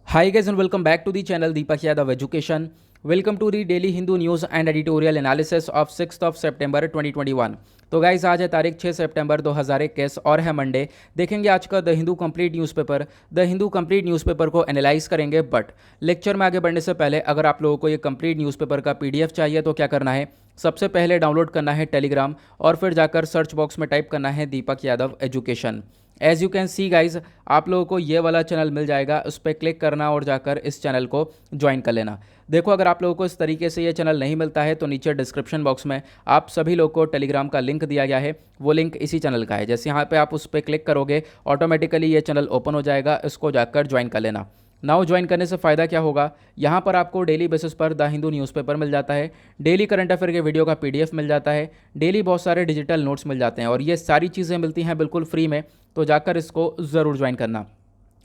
Hi guys and welcome back to the channel Deepak Yadav Education. Welcome to the Daily Hindu News and Editorial Analysis of 6th of September 2021. तो guys आज है तारीख 6 सितंबर 2021 और है Monday. देखेंगे आज का the Hindu complete newspaper. The Hindu complete newspaper को एनालाइज करेंगे, बट लेक्चर में आगे बढ़ने से पहले अगर आप लोगों को ये कंप्लीट न्यूज़पेपर का पीडीएफ चाहिए तो क्या करना है, सबसे पहले डाउनलोड करना है टेलीग्राम और फिर जाकर सर्च बॉक्स में टाइप करना है Deepak Yadav education. As you can see guys, आप लोगों को ये वाला चैनल मिल जाएगा, उस पर क्लिक करना और जाकर इस चैनल को ज्वाइन कर लेना। देखो, अगर आप लोगों को इस तरीके से ये चैनल नहीं मिलता है तो नीचे डिस्क्रिप्शन बॉक्स में आप सभी लोग को टेलीग्राम का लिंक दिया गया है, वो लिंक इसी चैनल का है। जैसे यहाँ पे आप उस पर क्लिक करोगे ऑटोमेटिकली ये चैनल ओपन हो जाएगा, इसको जाकर ज्वाइन कर लेना। नाउ ज्वाइन करने से फ़ायदा क्या होगा, यहाँ पर आपको डेली बेसिस पर द हिंदू न्यूज़पेपर मिल जाता है, डेली करंट अफेयर के वीडियो का पीडीएफ मिल जाता है, डेली बहुत सारे डिजिटल नोट्स मिल जाते हैं और ये सारी चीज़ें मिलती हैं बिल्कुल फ्री में। तो जाकर इसको ज़रूर ज्वाइन करना।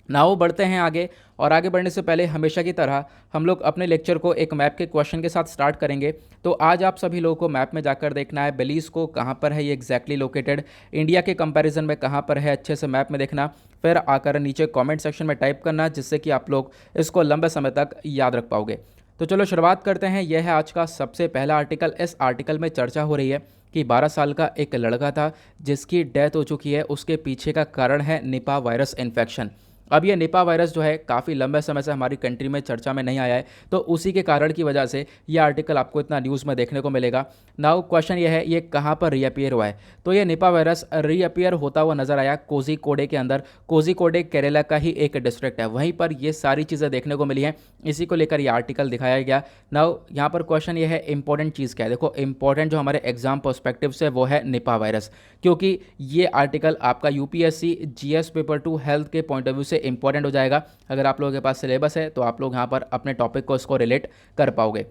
नाउ बढ़ते हैं आगे, और आगे बढ़ने से पहले हमेशा की तरह हम लोग अपने लेक्चर को एक मैप के क्वेश्चन के साथ स्टार्ट करेंगे। तो आज आप सभी लोगों को मैप में जाकर देखना है बेलीज़ को कहाँ पर है ये एग्जैक्टली लोकेटेड, इंडिया के कंपैरिजन में कहाँ पर है, अच्छे से मैप में देखना, फिर आकर नीचे कमेंट सेक्शन में टाइप करना, जिससे कि आप लोग इसको लंबे समय तक याद रख पाओगे। तो चलो शुरुआत करते हैं। यह है आज का सबसे पहला आर्टिकल। इस आर्टिकल में चर्चा हो रही है कि 12 साल का एक लड़का था जिसकी डेथ हो चुकी है, उसके पीछे का कारण है निपा वायरस इन्फेक्शन। अब ये निपा वायरस जो है काफ़ी लंबे समय से हमारी कंट्री में चर्चा में नहीं आया है, तो उसी के कारण की वजह से ये आर्टिकल आपको इतना न्यूज़ में देखने को मिलेगा। नाउ क्वेश्चन ये है, ये कहाँ पर रीअपियर हुआ है। तो ये निपा वायरस रीअपियर होता हुआ नजर आया कोझिकोडे के अंदर। कोझिकोडे केरला का ही एक डिस्ट्रिक्ट है, वहीं पर ये सारी चीज़ें देखने को मिली हैं, इसी को लेकर ये आर्टिकल दिखाया गया। नाउ यहाँ पर क्वेश्चन ये है, इंपॉर्टेंट चीज़ क्या है। देखो, इंपॉर्टेंट जो हमारे एग्जाम पर्सपेक्टिव से वो है निपा वायरस, क्योंकि ये आर्टिकल आपका यूपीएससी जीएस पेपर 2 हेल्थ के पॉइंट ऑफ व्यू से इंपॉर्टेंट हो जाएगा। अगर आप लोगों के पास सिलेबस है तो आप लोग यहाँ पर अपने टॉपिक को इसको रिलेट कर पाओगे।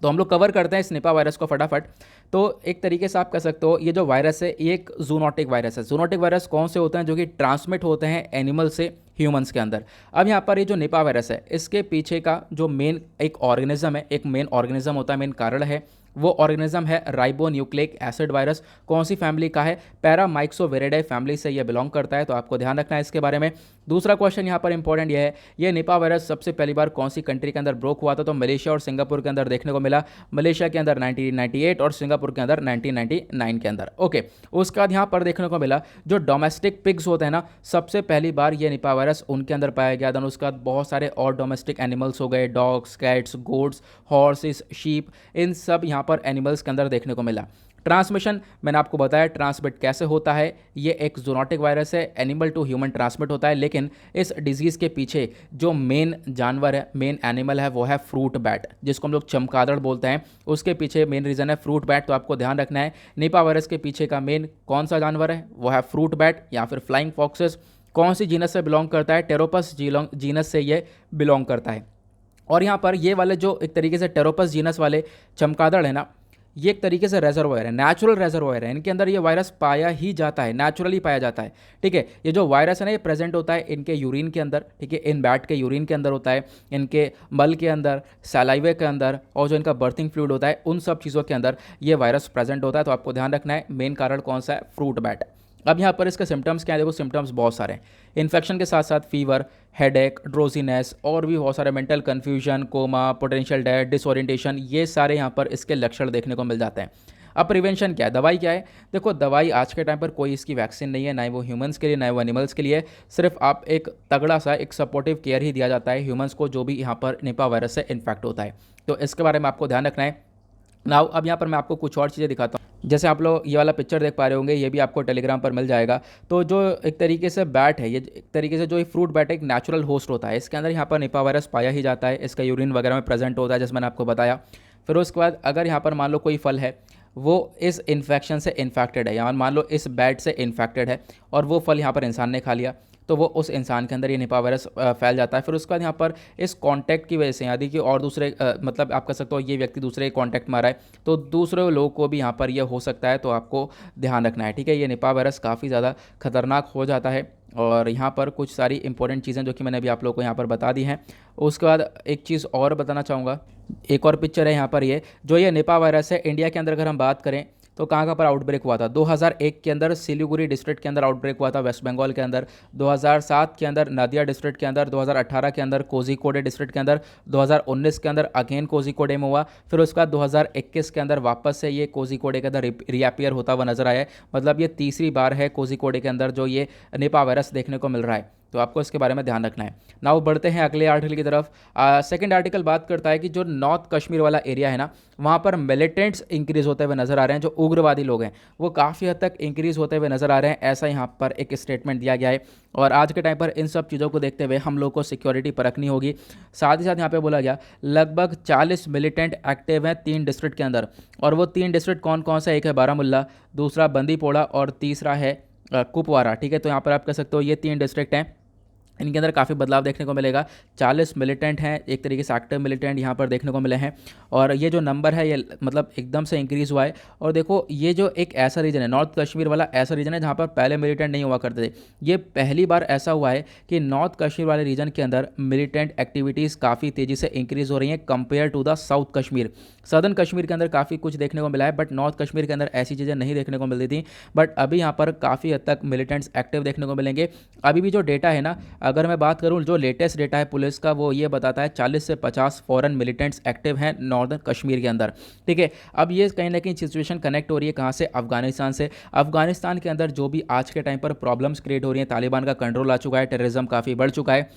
तो हम लोग कवर करते हैं इस निपा वायरस को फटाफट। तो एक तरीके से आप कह सकते हो ये जो वायरस है ये एक जूनोटिक वायरस है। जूनोटिक वायरस कौन से होते हैं, जो कि ट्रांसमिट होते हैं एनिमल से ह्यूमंस के अंदर। अब यहाँ पर ये जो निपा वायरस है इसके पीछे का जो मेन एक ऑर्गेनिज्म है, एक मेन ऑर्गेनिज्म होता है, मेन कारण है, वो ऑर्गेनिज्म है राइबोन्यूक्लिक एसिड वायरस। कौन सी फैमिली का है, पैरामाइक्सोविरिडाई फैमिली से ये बिलोंग करता है, तो आपको ध्यान रखना है इसके बारे में। दूसरा क्वेश्चन यहाँ पर इंपॉर्टेंट ये है, ये निपा वायरस सबसे पहली बार कौन सी कंट्री के अंदर ब्रोक हुआ था, तो मलेशिया और सिंगापुर के अंदर देखने को मिला। मलेशिया के अंदर 1998 और सिंगापुर के अंदर 1999 के अंदर। ओके, उसके बाद यहाँ पर देखने को मिला जो डोमेस्टिक पिग्स होते हैं ना, सबसे पहली बार ये निपा वायरस उनके अंदर पाया गया। देन उसके बाद बहुत सारे और डोमेस्टिक एनिमल्स हो गए, dogs, cats, goats, horses, sheep, इन सब यहाँ पर एनिमल्स के अंदर देखने को मिला। ट्रांसमिशन मैंने आपको बताया ट्रांसमिट कैसे होता है, ये एक जूनोटिक वायरस है, एनिमल टू ह्यूमन ट्रांसमिट होता है, लेकिन इस डिजीज़ के पीछे जो मेन जानवर है, मेन एनिमल है, वो है फ्रूट बैट, जिसको हम लोग चमगादड़ बोलते हैं। उसके पीछे मेन रीज़न है फ्रूट बैट। तो आपको ध्यान रखना है निपा वायरस के पीछे का मेन कौन सा जानवर है, वो है फ्रूट बैट या फिर फ्लाइंग फॉक्सेस। कौन सी जीनस से बिलोंग करता है, टेरोपस जीनस से ये बिलोंग करता है। और यहाँ पर ये वाले जो एक तरीके से टेरोपस जीनस वाले चमगादड़ है ना, ये एक तरीके से रेजर्वोयर है, नेचुरल रेजर्वोयर है, इनके अंदर ये वायरस पाया ही जाता है, नेचुरली पाया जाता है। ठीक है, ये जो वायरस है ना, ये प्रेजेंट होता है इनके यूरिन के अंदर। ठीक है, इन बैट के यूरिन के अंदर होता है, इनके मल के अंदर, सलाइवे के अंदर, और जो इनका बर्थिंग फ्लूइड होता है, उन सब चीज़ों के अंदर ये वायरस प्रेजेंट होता है। तो आपको ध्यान रखना है मेन कारण कौन सा है, फ्रूट बैट। अब यहाँ पर इसके सिम्टम्स क्या है, देखो सिम्टम्स बहुत सारे हैं। इन्फेक्शन के साथ साथ फीवर, हेडेक, ड्रोजीनेस, और भी बहुत सारे mental confusion, coma, potential death, disorientation, ये सारे यहाँ पर इसके लक्षण देखने को मिल जाते हैं। अब प्रिवेंशन क्या है, दवाई क्या है। देखो, दवाई आज के टाइम पर कोई इसकी वैक्सीन नहीं है, ना ही वो ह्यूमंस के लिए ना ही वो एनिमल्स के लिए। सिर्फ आप एक तगड़ा सा एक सपोर्टिव केयर ही दिया जाता है ह्यूमंस को जो भी यहाँ पर निपा वायरस से इन्फेक्ट होता है। तो इसके बारे में आपको ध्यान रखना है। नाउ अब यहाँ पर मैं आपको कुछ और चीज़ें दिखाता हूँ। जैसे आप लोग ये वाला पिक्चर देख पा रहे होंगे, ये भी आपको टेलीग्राम पर मिल जाएगा। तो जो एक तरीके से बैट है, ये एक तरीके से जो ये फ्रूट बैट एक नेचुरल होस्ट होता है, इसके अंदर यहाँ पर निपा वायरस पाया ही जाता है, इसका यूरिन वगैरह में प्रेजेंट होता है, जैसे मैंने आपको बताया। फिर उसके बाद अगर यहाँ पर मान लो कोई फल है वो इस इन्फेक्शन से इन्फेक्टेड है, या मान लो इस बैट से इन्फेक्टेड है, और वो फल यहाँ पर इंसान ने खा लिया, तो वो उस इंसान के अंदर ये निपा वायरस फैल जाता है। फिर उसके बाद यहाँ पर इस कांटेक्ट की वजह से, यदि कि और दूसरे मतलब आप कह सकते हो ये व्यक्ति दूसरे कांटेक्ट में आ रहा है, तो दूसरे लोगों को भी यहाँ पर ये हो सकता है। तो आपको ध्यान रखना है। ठीक है, ये निपा वायरस काफ़ी ज़्यादा खतरनाक हो जाता है। और यहाँ पर कुछ सारी इंपॉर्टेंट चीज़ें जो कि मैंने अभी आप लोगों को यहाँ पर बता दी हैं। उसके बाद एक चीज़ और बताना चाहूँगा, एक और पिक्चर है यहाँ पर, ये जो ये निपा वायरस है इंडिया के अंदर अगर हम बात करें तो कहाँ कहाँ पर आउटब्रेक हुआ था? 2001 के अंदर सिलीगुड़ी डिस्ट्रिक्ट के अंदर आउटब्रेक हुआ था वेस्ट बंगाल के अंदर, 2007 के अंदर नदिया डिस्ट्रिक्ट के अंदर, 2018 के अंदर कोझिकोडे डिस्ट्रिक्ट के अंदर, 2019 के अंदर अगेन कोझिकोडे में हुआ, फिर उसके बाद 2021 के अंदर वापस से ये कोझिकोडे के अंदर रीअपियर होता हुआ नजर आया है। मतलब ये तीसरी बार है कोझिकोडे के अंदर जो ये निपा वायरस देखने को मिल रहा है, तो आपको इसके बारे में ध्यान रखना है। नाउ बढ़ते हैं अगले आर्टिकल की तरफ। सेकंड आर्टिकल बात करता है कि जो नॉर्थ कश्मीर वाला एरिया है ना, वहाँ पर मिलिटेंट्स इंक्रीज होते हुए नजर आ रहे हैं, जो उग्रवादी लोग हैं वो काफ़ी हद तक इंक्रीज होते हुए नजर आ रहे हैं, ऐसा यहाँ पर एक स्टेटमेंट दिया गया है। और आज के टाइम पर इन सब चीज़ों को देखते हुए हम लोग को सिक्योरिटी परखनी होगी। साथ ही साथ यहाँ पे बोला गया लगभग 40 मिलिटेंट एक्टिव हैं 3 डिस्ट्रिक्ट के अंदर, और वो 3 डिस्ट्रिक्ट कौन कौन सा? एक है बारामुल्ला, दूसरा बंदीपोड़ा और तीसरा है कुपवारा। ठीक है, तो यहाँ पर आप कह सकते हो ये 3 डिस्ट्रिक्ट हैं, इनके अंदर काफ़ी बदलाव देखने को मिलेगा। 40 मिलिटेंट हैं, एक तरीके से एक्टिव मिलिटेंट यहाँ पर देखने को मिले हैं, और ये जो नंबर है ये मतलब एकदम से इंक्रीज़ हुआ है। और देखो ये जो एक ऐसा रीजन है, नॉर्थ कश्मीर वाला ऐसा रीजन है जहाँ पर पहले मिलिटेंट नहीं हुआ करते थे। ये पहली बार ऐसा हुआ है कि नॉर्थ कश्मीर वाले रीजन के अंदर मिलिटेंट एक्टिविटीज़ काफ़ी तेज़ी से इंक्रीज़ हो रही हैं compare to the south Kashmir. Southern Kashmir के अंदर काफ़ी कुछ देखने को मिला है, बट नॉर्थ कश्मीर के अंदर ऐसी चीज़ें नहीं देखने को मिलती थी, बट अभी यहाँ पर काफ़ी हद तक मिलिटेंट्स एक्टिव देखने को मिलेंगे। अभी भी जो डेटा है ना, अगर मैं बात करूँ जो लेटेस्ट डेटा है पुलिस का, वो ये बताता है 40 से 50 फॉरेन मिलिटेंट्स एक्टिव हैं नॉर्दर्न कश्मीर के अंदर। ठीक है, अब ये कहीं ना कहीं सिचुएशन कनेक्ट हो रही है कहाँ से? अफगानिस्तान से। अफगानिस्तान के अंदर जो भी आज के टाइम पर प्रॉब्लम्स क्रिएट हो रही हैं, तालिबान का कंट्रोल आ चुका है, टेररिज्म काफ़ी बढ़ चुका है,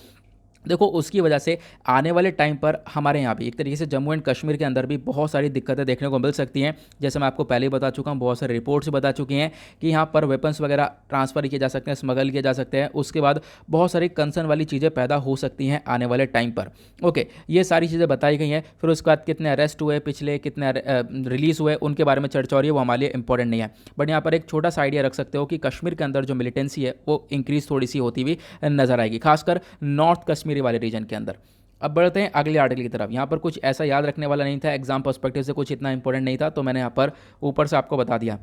देखो उसकी वजह से आने वाले टाइम पर हमारे यहाँ भी एक तरीके से जम्मू एंड कश्मीर के अंदर भी बहुत सारी दिक्कतें देखने को मिल सकती हैं। जैसे मैं आपको पहले ही बता चुका हूँ, बहुत सारे रिपोर्ट्स बता चुकी हैं कि यहाँ पर वेपन्स वगैरह ट्रांसफ़र किए जा सकते हैं, स्मगल किए जा सकते हैं। उसके बाद बहुत सारी कंसर्न वाली चीज़ें पैदा हो सकती हैं आने वाले टाइम पर। ओके, ये सारी चीज़ें बताई गई हैं। फिर उसके बाद कितने अरेस्ट हुए, पिछले कितने रिलीज़ हुए, उनके बारे में चर्चा हो रही है, वो हमारे लिए इंपॉर्टेंट नहीं है। बट यहाँ पर एक छोटा सा आइडिया रख सकते हो कि कश्मीर के अंदर जो मिलिटेंसी है वो इंक्रीज़ थोड़ी सी होती हुई नजर आएगी, खासकर नॉर्थ कश्मीरी वाले रीजन के अंदर। अब बढ़ते हैं अगले आर्टिकल की तरफ। यहाँ पर कुछ ऐसा याद रखने वाला नहीं था, एग्जाम पर्सपेक्टिव से कुछ इतना इंपॉर्टेंट नहीं था, तो मैंने यहाँ पर ऊपर से आपको बता दिया।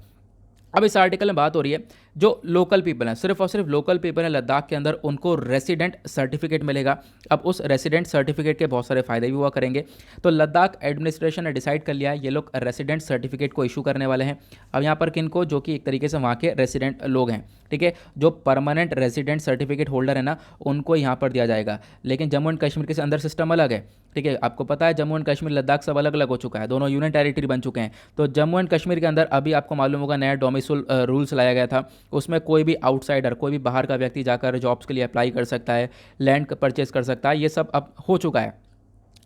अब इस आर्टिकल में बात हो रही है जो लोकल पीपल हैं, सिर्फ और सिर्फ लोकल पीपल हैं लद्दाख के अंदर, उनको रेसिडेंट सर्टिफिकेट मिलेगा। अब उस रेसिडेंट सर्टिफिकेट के बहुत सारे फायदे भी हुआ करेंगे। तो लद्दाख एडमिनिस्ट्रेशन ने डिसाइड कर लिया है ये लोग रेसिडेंट सर्टिफिकेट को इशू करने वाले हैं। अब यहाँ पर किनको? जो कि एक तरीके से वहाँ के रेसिडेंट लोग हैं। ठीक है, जो परमानेंट रेसिडेंट सर्टिफिकेट होल्डर है ना, उनको यहाँ पर दिया जाएगा। लेकिन जम्मू एंड कश्मीर के अंदर सिस्टम अलग है। ठीक है, आपको पता है जम्मू एंड कश्मीर लद्दाख सब अलग अलग हो चुका है, दोनों यूनियन टेरिटरी बन चुके हैं। तो जम्मू एंड कश्मीर के अंदर अभी आपको मालूम होगा नया डोमिसाइल रूल्स लाया गया था, उसमें कोई भी आउटसाइडर, कोई भी बाहर का व्यक्ति जाकर जॉब्स के लिए अप्लाई कर सकता है, लैंड परचेज कर सकता है, ये सब अब हो चुका है।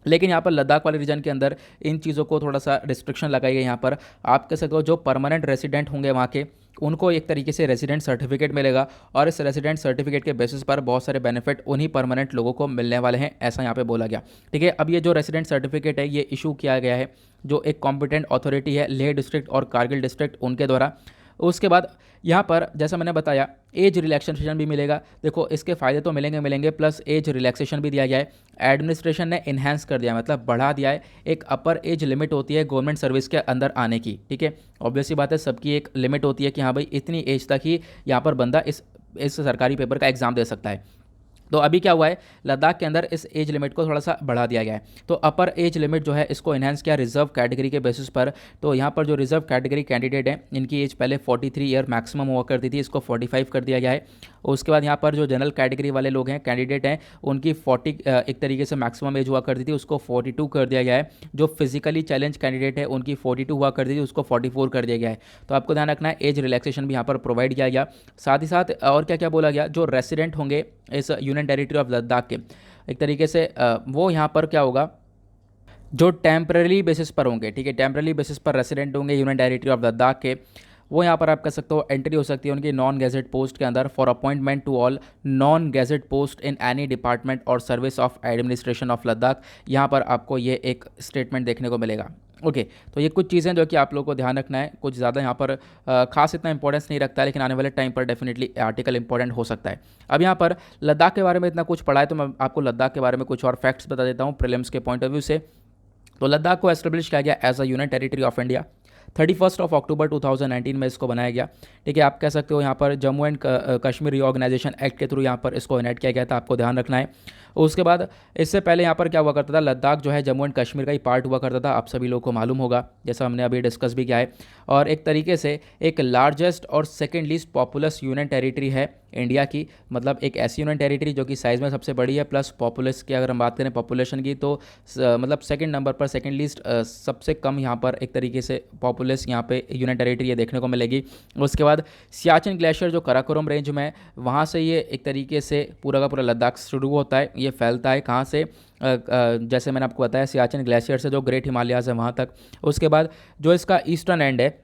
लेकिन यहाँ पर लद्दाख वाले रीजन के अंदर इन चीज़ों को थोड़ा सा रिस्ट्रिक्शन लगाई गई। यहाँ पर आप कह सकते हो जो परमानेंट रेसिडेंट होंगे वहाँ के, उनको एक तरीके से रेसिडेंट सर्टिफिकेट मिलेगा, और इस रेसिडेंट सर्टिफिकेट के बेसिस पर बहुत सारे बेनिफिट उन्हीं परमानेंट लोगों को मिलने वाले हैं, ऐसा यहाँ पे बोला गया। ठीक है, अब ये जो रेसिडेंट सर्टिफिकेट है ये इशू किया गया है जो एक कॉम्पिटेंट अथॉरिटी है लेह डिस्ट्रिक्ट और कारगिल डिस्ट्रिक्ट, उनके द्वारा। उसके बाद यहाँ पर जैसा मैंने बताया एज रिलैक्सेशन भी मिलेगा। देखो इसके फ़ायदे तो मिलेंगे प्लस एज रिलैक्सेशन भी दिया गया है। एडमिनिस्ट्रेशन ने इन्हांस कर दिया, मतलब बढ़ा दिया है। एक अपर एज लिमिट होती है गवर्नमेंट सर्विस के अंदर आने की। ठीक है, ऑब्वियसली बात है, सबकी एक लिमिट होती है कि हाँ भाई इतनी एज तक ही यहाँ पर बंदा इस सरकारी पेपर का एग्ज़ाम दे सकता है। तो अभी क्या हुआ है, लद्दाख के अंदर इस एज लिमिट को थोड़ा सा बढ़ा दिया गया है। तो अपर एज लिमिट जो है इसको इन्हांस किया रिजर्व कैटेगरी के बेसिस पर। तो यहाँ पर जो रिजर्व कैटेगरी कैंडिडेट हैं इनकी एज पहले 43 ईयर मैक्सिमम हुआ करती थी, इसको 45 कर दिया गया है। उसके बाद यहाँ पर जो जनरल कैटेगरी वाले लोग हैं, कैंडिडेट हैं, उनकी 40 एक तरीके से मैक्सिमम एज हुआ करती थी, उसको 42 कर दिया गया है। जो फिजिकली चैलेंज कैंडिडेट है उनकी 42 हुआ करती थी, उसको 44 कर दिया गया है। तो आपको ध्यान रखना है एज रिलैक्सेशन भी यहाँ पर प्रोवाइड किया गया। साथ ही साथ और क्या क्या बोला गया, जो रेसिडेंट होंगे इस यूनियन टेरिटरी ऑफ लद्दाख के, एक तरीके से वो यहाँ पर क्या होगा, जो टेम्पररी बेसिस पर होंगे। ठीक है, टेम्पररी बेसिस पर रेसिडेंट होंगे यूनियन टेरिटरी ऑफ लद्दाख के, वो यहाँ पर आप कह सकते हो एंट्री हो सकती है उनकी नॉन गैजेट पोस्ट के अंदर for appointment to all non gazetted post in any department or service of administration of Ladakh. यहाँ पर आपको ये एक स्टेटमेंट देखने को मिलेगा। ओके, तो ये कुछ चीज़ें जो कि आप लोगों को ध्यान रखना है, कुछ ज़्यादा यहाँ पर खास इतना इंपॉर्टेंस नहीं रखता है, लेकिन आने वाले टाइम पर डेफिनेटली आर्टिकल इंपॉर्टेंट हो सकता है। अब यहाँ पर लद्दाख के बारे में इतना कुछ पढ़ा है, तो मैं आपको लद्दाख के बारे में कुछ और फैक्ट्स बता देता हूँ प्रीलिम्स के पॉइंट ऑफ व्यू से। तो लद्दाख को एस्टेब्लिश किया गया as a union territory of India 31 October 2019 में इसको बनाया गया। ठीक है, आप कह सकते हो यहाँ पर Jammu and Kashmir reorganisation act के थ्रू यहाँ पर इसको इनेक्ट किया गया था, आपको ध्यान रखना है। उसके बाद इससे पहले यहाँ पर क्या हुआ करता था, लद्दाख जो है जम्मू एंड कश्मीर का ही पार्ट हुआ करता था, आप सभी लोगों को मालूम होगा, जैसा हमने अभी डिस्कस भी किया है। और एक तरीके से एक लार्जेस्ट और second least populace union territory है इंडिया की, मतलब एक ऐसी यूनियन टेरिटरी जो कि साइज़ में सबसे बड़ी है, प्लस पॉपुलस की अगर हम बात करें पॉपुलेशन की तो मतलब सेकंड नंबर पर, सेकंड लिस्ट सबसे कम यहाँ पर एक तरीके से पॉपुलस यहाँ पे यूनियन टेरिटरी ये देखने को मिलेगी। उसके बाद सियाचिन ग्लेशियर जो काराकोरम रेंज में है, वहाँ से ये एक तरीके से पूरा का पूरा लद्दाख शुरू होता है, ये फैलता है कहाँ से, जैसे मैंने आपको बताया सियाचिन ग्लेशियर से जो ग्रेट हिमालयाज़ है वहाँ तक। उसके बाद जो इसका ईस्टर्न एंड है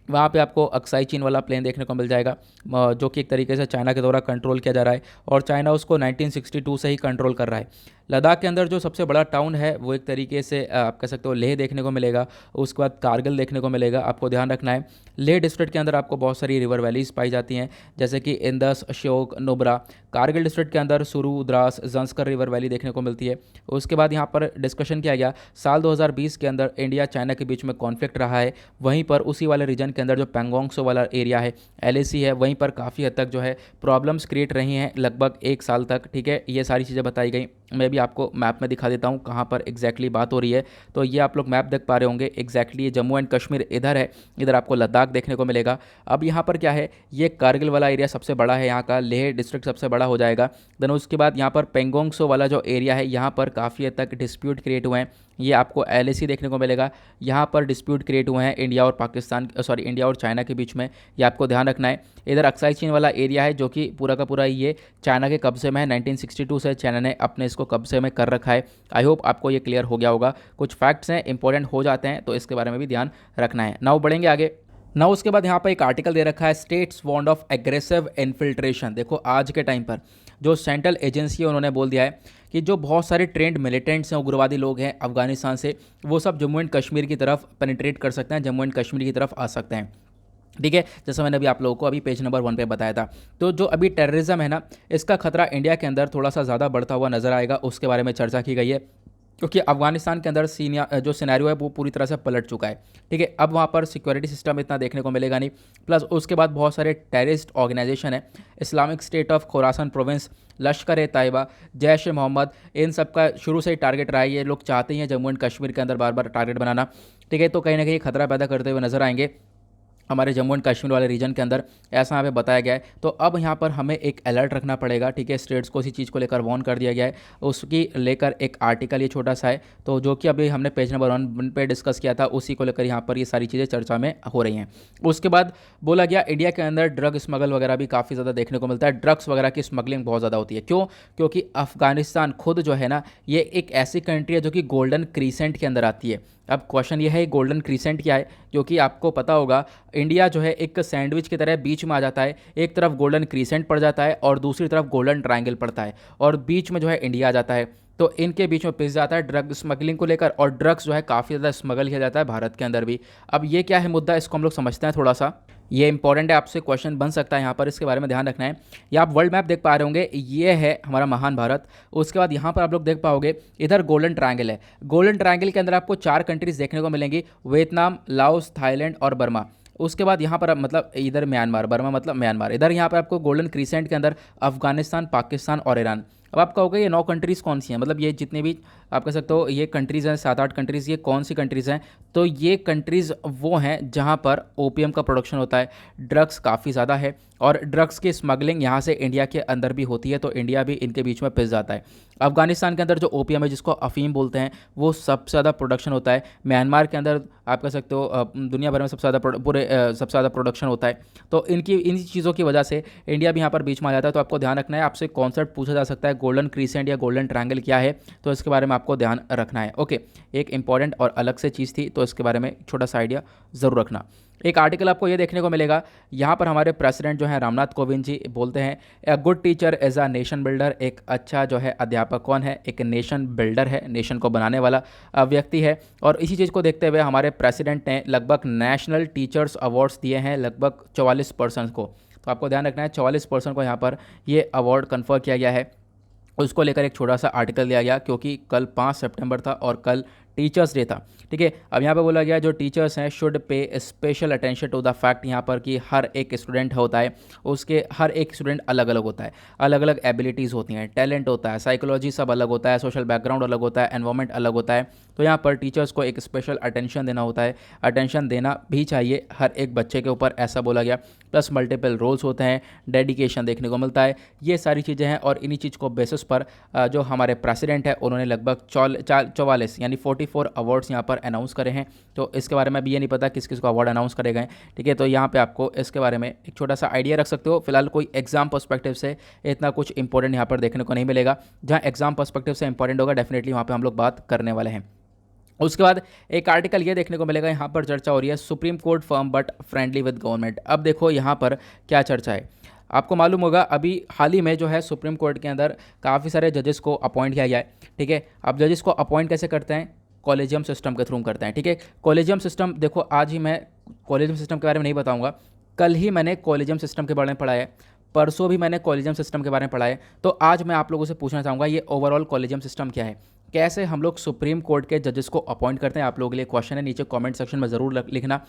वहाँ पे आपको अक्साई चीन वाला प्लेन देखने को मिल जाएगा, जो कि एक तरीके से चाइना के द्वारा कंट्रोल किया जा रहा है, और चाइना उसको 1962 से ही कंट्रोल कर रहा है। लद्दाख के अंदर जो सबसे बड़ा टाउन है वो एक तरीके से आप कह सकते हो लेह देखने को मिलेगा, उसके बाद कारगिल देखने को मिलेगा। आपको ध्यान रखना है लेह डिस्ट्रिक्ट के अंदर आपको बहुत सारी रिवर वैलीज पाई जाती हैं, जैसे कि इंदस, श्योक, नुब्रा। कारगिल डिस्ट्रिक्ट के अंदर सुरू, द्रास, जंस्कर रिवर वैली देखने को मिलती है। उसके बाद यहाँ पर डिस्कशन किया गया साल 2020 के अंदर इंडिया चाइना के बीच में कॉन्फ्लिक्ट रहा है, वहीं पर उसी वाले रीजन के अंदर जो पैंगोंग सो वाला एरिया है, LAC है, वहीं पर काफ़ी हद तक जो है प्रॉब्लम्स क्रिएट रही हैं लगभग 1 साल तक। ठीक है, ये सारी चीज़ें बताई गई। मैं भी आपको मैप में दिखा देता हूँ कहाँ पर एग्जैक्टली बात हो रही है। तो ये आप लोग मैप देख पा रहे होंगे, एग्जैक्टली ये जम्मू एंड कश्मीर इधर है, इधर आपको लद्दाख देखने को मिलेगा। अब यहाँ पर क्या है, ये कारगिल वाला एरिया सबसे बड़ा है, यहाँ का लेह डिस्ट्रिक्ट सबसे बड़ा हो जाएगा। देन उसके बाद यहाँ पर पेंगोंग सो वाला जो एरिया है, यहाँ पर काफ़ी हद तक डिस्प्यूट क्रिएट हुए हैं, ये आपको LAC देखने को मिलेगा। यहाँ पर डिस्प्यूट क्रिएट हुए हैं इंडिया और पाकिस्तान, सॉरी इंडिया और चाइना के बीच में, ये आपको ध्यान रखना है। इधर अक्साई चीन वाला एरिया है जो कि पूरा का पूरा ये चाइना के कब्जे में है, 1962 से चाइना ने अपने इसको कब्जे में कर रखा है। आई होप आपको ये क्लियर हो गया होगा। कुछ फैक्ट्स हैं इंपॉर्टेंट हो जाते हैं तो इसके बारे में भी ध्यान रखना है। नाउ बढ़ेंगे आगे। नाउ उसके बाद यहाँ पर एक आर्टिकल दे रखा है states warn of aggressive infiltration. देखो आज के टाइम पर जो सेंट्रल एजेंसी है उन्होंने बोल दिया है कि जो बहुत सारे ट्रेंड मिलिटेंट्स हैं, उग्रवादी लोग हैं अफगानिस्तान से, वो सब जम्मू एंड कश्मीर की तरफ पेनिट्रेट कर सकते हैं, जम्मू एंड कश्मीर की तरफ आ सकते हैं। ठीक है, जैसा मैंने अभी आप लोगों को अभी पेज नंबर 1 पे बताया था। तो जो अभी टेररिज्म है ना, इसका खतरा इंडिया के अंदर थोड़ा सा ज़्यादा बढ़ता हुआ नजर आएगा, उसके बारे में चर्चा की गई है, क्योंकि अफगानिस्तान के अंदर जो सिनेरियो है वो पूरी तरह से पलट चुका है। ठीक है, अब वहाँ पर सिक्योरिटी सिस्टम इतना देखने को मिलेगा नहीं, प्लस उसके बाद बहुत सारे टेररिस्ट ऑर्गेनाइजेशन है, Islamic state of Khorasan province, लश्कर ए तैयबा, जैश ए मोहम्मद, इन सब का शुरू से ही टारगेट रहा है। ये लोग चाहते हैं जम्मू एंड कश्मीर के अंदर बार बार टारगेट बनाना। ठीक है, तो कहीं ना कहीं खतरा पैदा करते हुए नजर आएंगे हमारे जम्मू एंड कश्मीर वाले रीजन के अंदर, ऐसा यहाँ पे बताया गया है। तो अब यहाँ पर हमें एक अलर्ट रखना पड़ेगा। ठीक है, स्टेट्स को इसी चीज़ को लेकर वार्न कर दिया गया है, उसकी लेकर एक आर्टिकल ये छोटा सा है, तो जो कि अभी हमने पेज नंबर 1 पे डिस्कस किया था, उसी को लेकर यहाँ पर ये सारी चीज़ें चर्चा में हो रही हैं। उसके बाद बोला गया इंडिया के अंदर ड्रग स्मगल वगैरह भी काफ़ी ज़्यादा देखने को मिलता है, ड्रग्स वगैरह की स्मगलिंग बहुत ज़्यादा होती है। क्यों? क्योंकि अफगानिस्तान खुद जो है ना, ये एक ऐसी कंट्री है जो कि गोल्डन क्रीसेंट के अंदर आती है। अब क्वेश्चन ये है गोल्डन क्रीसेंट क्या है, क्योंकि आपको पता होगा इंडिया जो है एक सैंडविच की तरह बीच में आ जाता है, एक तरफ गोल्डन क्रीसेंट पड़ जाता है और दूसरी तरफ गोल्डन ट्रायंगल पड़ता है, और बीच में जो है इंडिया आ जाता है। तो इनके बीच में पिस जाता है ड्रग स्मगलिंग को लेकर, और ड्रग्स जो है काफ़ी ज़्यादा स्मगल किया जाता है भारत के अंदर भी। अब ये क्या है मुद्दा, इसको हम लोग समझते हैं थोड़ा सा, ये इंपॉर्टेंट है, आपसे क्वेश्चन बन सकता है यहाँ पर, इसके बारे में ध्यान रखना है। ये आप वर्ल्ड मैप देख पा रहे होंगे, ये है हमारा महान भारत। उसके बाद यहाँ पर आप लोग देख पाओगे इधर गोल्डन ट्रायंगल है, गोल्डन ट्रायंगल के अंदर आपको 4 कंट्रीज देखने को मिलेंगी, वियतनाम, लाओस, थाईलैंड और बर्मा। उसके बाद यहाँ पर मतलब इधर म्यांमार, बर्मा मतलब म्यांमार, इधर यहाँ पर आपको गोल्डन क्रीसेंट के अंदर अफगानिस्तान, पाकिस्तान और ईरान। अब आप कहोगे ये 9 कंट्रीज़ कौन सी हैं, मतलब ये जितने भी आप कह सकते हो ये कंट्रीज़ हैं, 7-8 कंट्रीज़, ये कौन सी कंट्रीज़ हैं? तो ये कंट्रीज़ वो हैं जहाँ पर ओपीएम का प्रोडक्शन होता है, ड्रग्स काफ़ी ज़्यादा है, और ड्रग्स की स्मगलिंग यहाँ से इंडिया के अंदर भी होती है, तो इंडिया भी इनके बीच में पिस जाता है। अफगानिस्तान के अंदर जो ओपीएम है, जिसको अफीम बोलते हैं, वो सबसे ज़्यादा प्रोडक्शन होता है। म्यांमार के अंदर आप कह सकते हो दुनिया भर में सबसे ज़्यादा सबसे ज़्यादा प्रोडक्शन होता है। तो इन चीज़ों की वजह से इंडिया भी यहाँ पर बीच में आ जाता है। तो आपको ध्यान रखना है, आपसे कॉन्सेप्ट पूछा जा सकता है गोल्डन क्रीसेंट या गोल्डन ट्रायंगल क्या है, तो इसके बारे में आपको ध्यान रखना है। ओके, एक इंपॉर्टेंट और अलग से चीज़ थी, तो इसके बारे में छोटा सा आइडिया ज़रूर रखना। एक आर्टिकल आपको ये देखने को मिलेगा, यहाँ पर हमारे प्रेसिडेंट जो है रामनाथ कोविंद जी बोलते हैं a good teacher is a nation builder. एक अच्छा जो है अध्यापक कौन है? एक नेशन बिल्डर है, नेशन को बनाने वाला व्यक्ति है। और इसी चीज़ को देखते हुए हमारे प्रेसिडेंट ने लगभग नेशनल टीचर्स अवार्ड्स दिए हैं लगभग 44% को। तो आपको ध्यान रखना है 44% को यहाँ पर ये अवार्ड कन्फर किया गया है। उसको लेकर एक छोटा सा आर्टिकल दिया गया, क्योंकि कल 5 सितंबर था और कल टीचर्स डे था। ठीक है, अब यहाँ पे बोला गया जो टीचर्स हैं should pay special attention to the fact यहाँ पर कि हर एक स्टूडेंट होता है, उसके हर एक स्टूडेंट अलग अलग होता है, अलग अलग एबिलिटीज़ होती हैं, टैलेंट होता है, साइकोलॉजी सब अलग होता है, सोशल बैकग्राउंड अलग होता है, एनवायरमेंट अलग होता है। तो यहाँ पर टीचर्स को एक स्पेशल अटेंशन देना होता है, अटेंशन देना भी चाहिए हर एक बच्चे के ऊपर, ऐसा बोला गया। प्लस मल्टीपल रोल्स होते हैं, डेडिकेशन देखने को मिलता है, ये सारी चीज़ें हैं। और इन्हीं चीज़ को बेसिस पर जो हमारे प्रेसिडेंट है उन्होंने लगभग 44 यानी 44 अवार्ड्स यहाँ पर अनाउंस करे हैं। तो इसके बारे में भी ये नहीं पता किस किस को अवार्ड अनाउंस करे गए। ठीक है, तो यहाँ पे आपको इसके बारे में एक छोटा सा आइडिया रख सकते हो। फिलहाल कोई एग्जाम पर्सपेक्टिव से इतना कुछ इंपॉर्टेंट यहाँ पर देखने को नहीं मिलेगा। जहाँ एग्जाम पर्सपेक्टिव से इंपॉर्टेंट होगा डेफिनेटली वहाँ पे हम लोग बात करने वाले हैं। उसके बाद एक आर्टिकल ये देखने को मिलेगा, यहाँ पर चर्चा हो रही है supreme court firm but friendly with government. अब देखो यहाँ पर क्या चर्चा है। आपको मालूम होगा अभी हाल ही में जो है सुप्रीम कोर्ट के अंदर काफ़ी सारे जजेस को अपॉइंट किया गया है। ठीक है, अब जजेस को अपॉइंट कैसे करते हैं? कॉलेजियम सिस्टम के थ्रू करते हैं। ठीक है, कॉलेजियम सिस्टम देखो, आज ही मैं कॉलेजियम सिस्टम के बारे में नहीं बताऊंगा, कल ही मैंने कॉलेजियम सिस्टम के बारे में पढ़ा है, परसों भी मैंने कॉलेजियम सिस्टम के बारे में पढ़ा है। तो आज मैं आप लोगों से पूछना चाहूँगा ये ओवरऑल कॉलेजियम सिस्टम क्या है, कैसे हम लोग सुप्रीम कोर्ट के जजेस को अपॉइंट करते हैं। आप लोगों के लिए क्वेश्चन है, नीचे कमेंट सेक्शन में ज़रूर लिखना।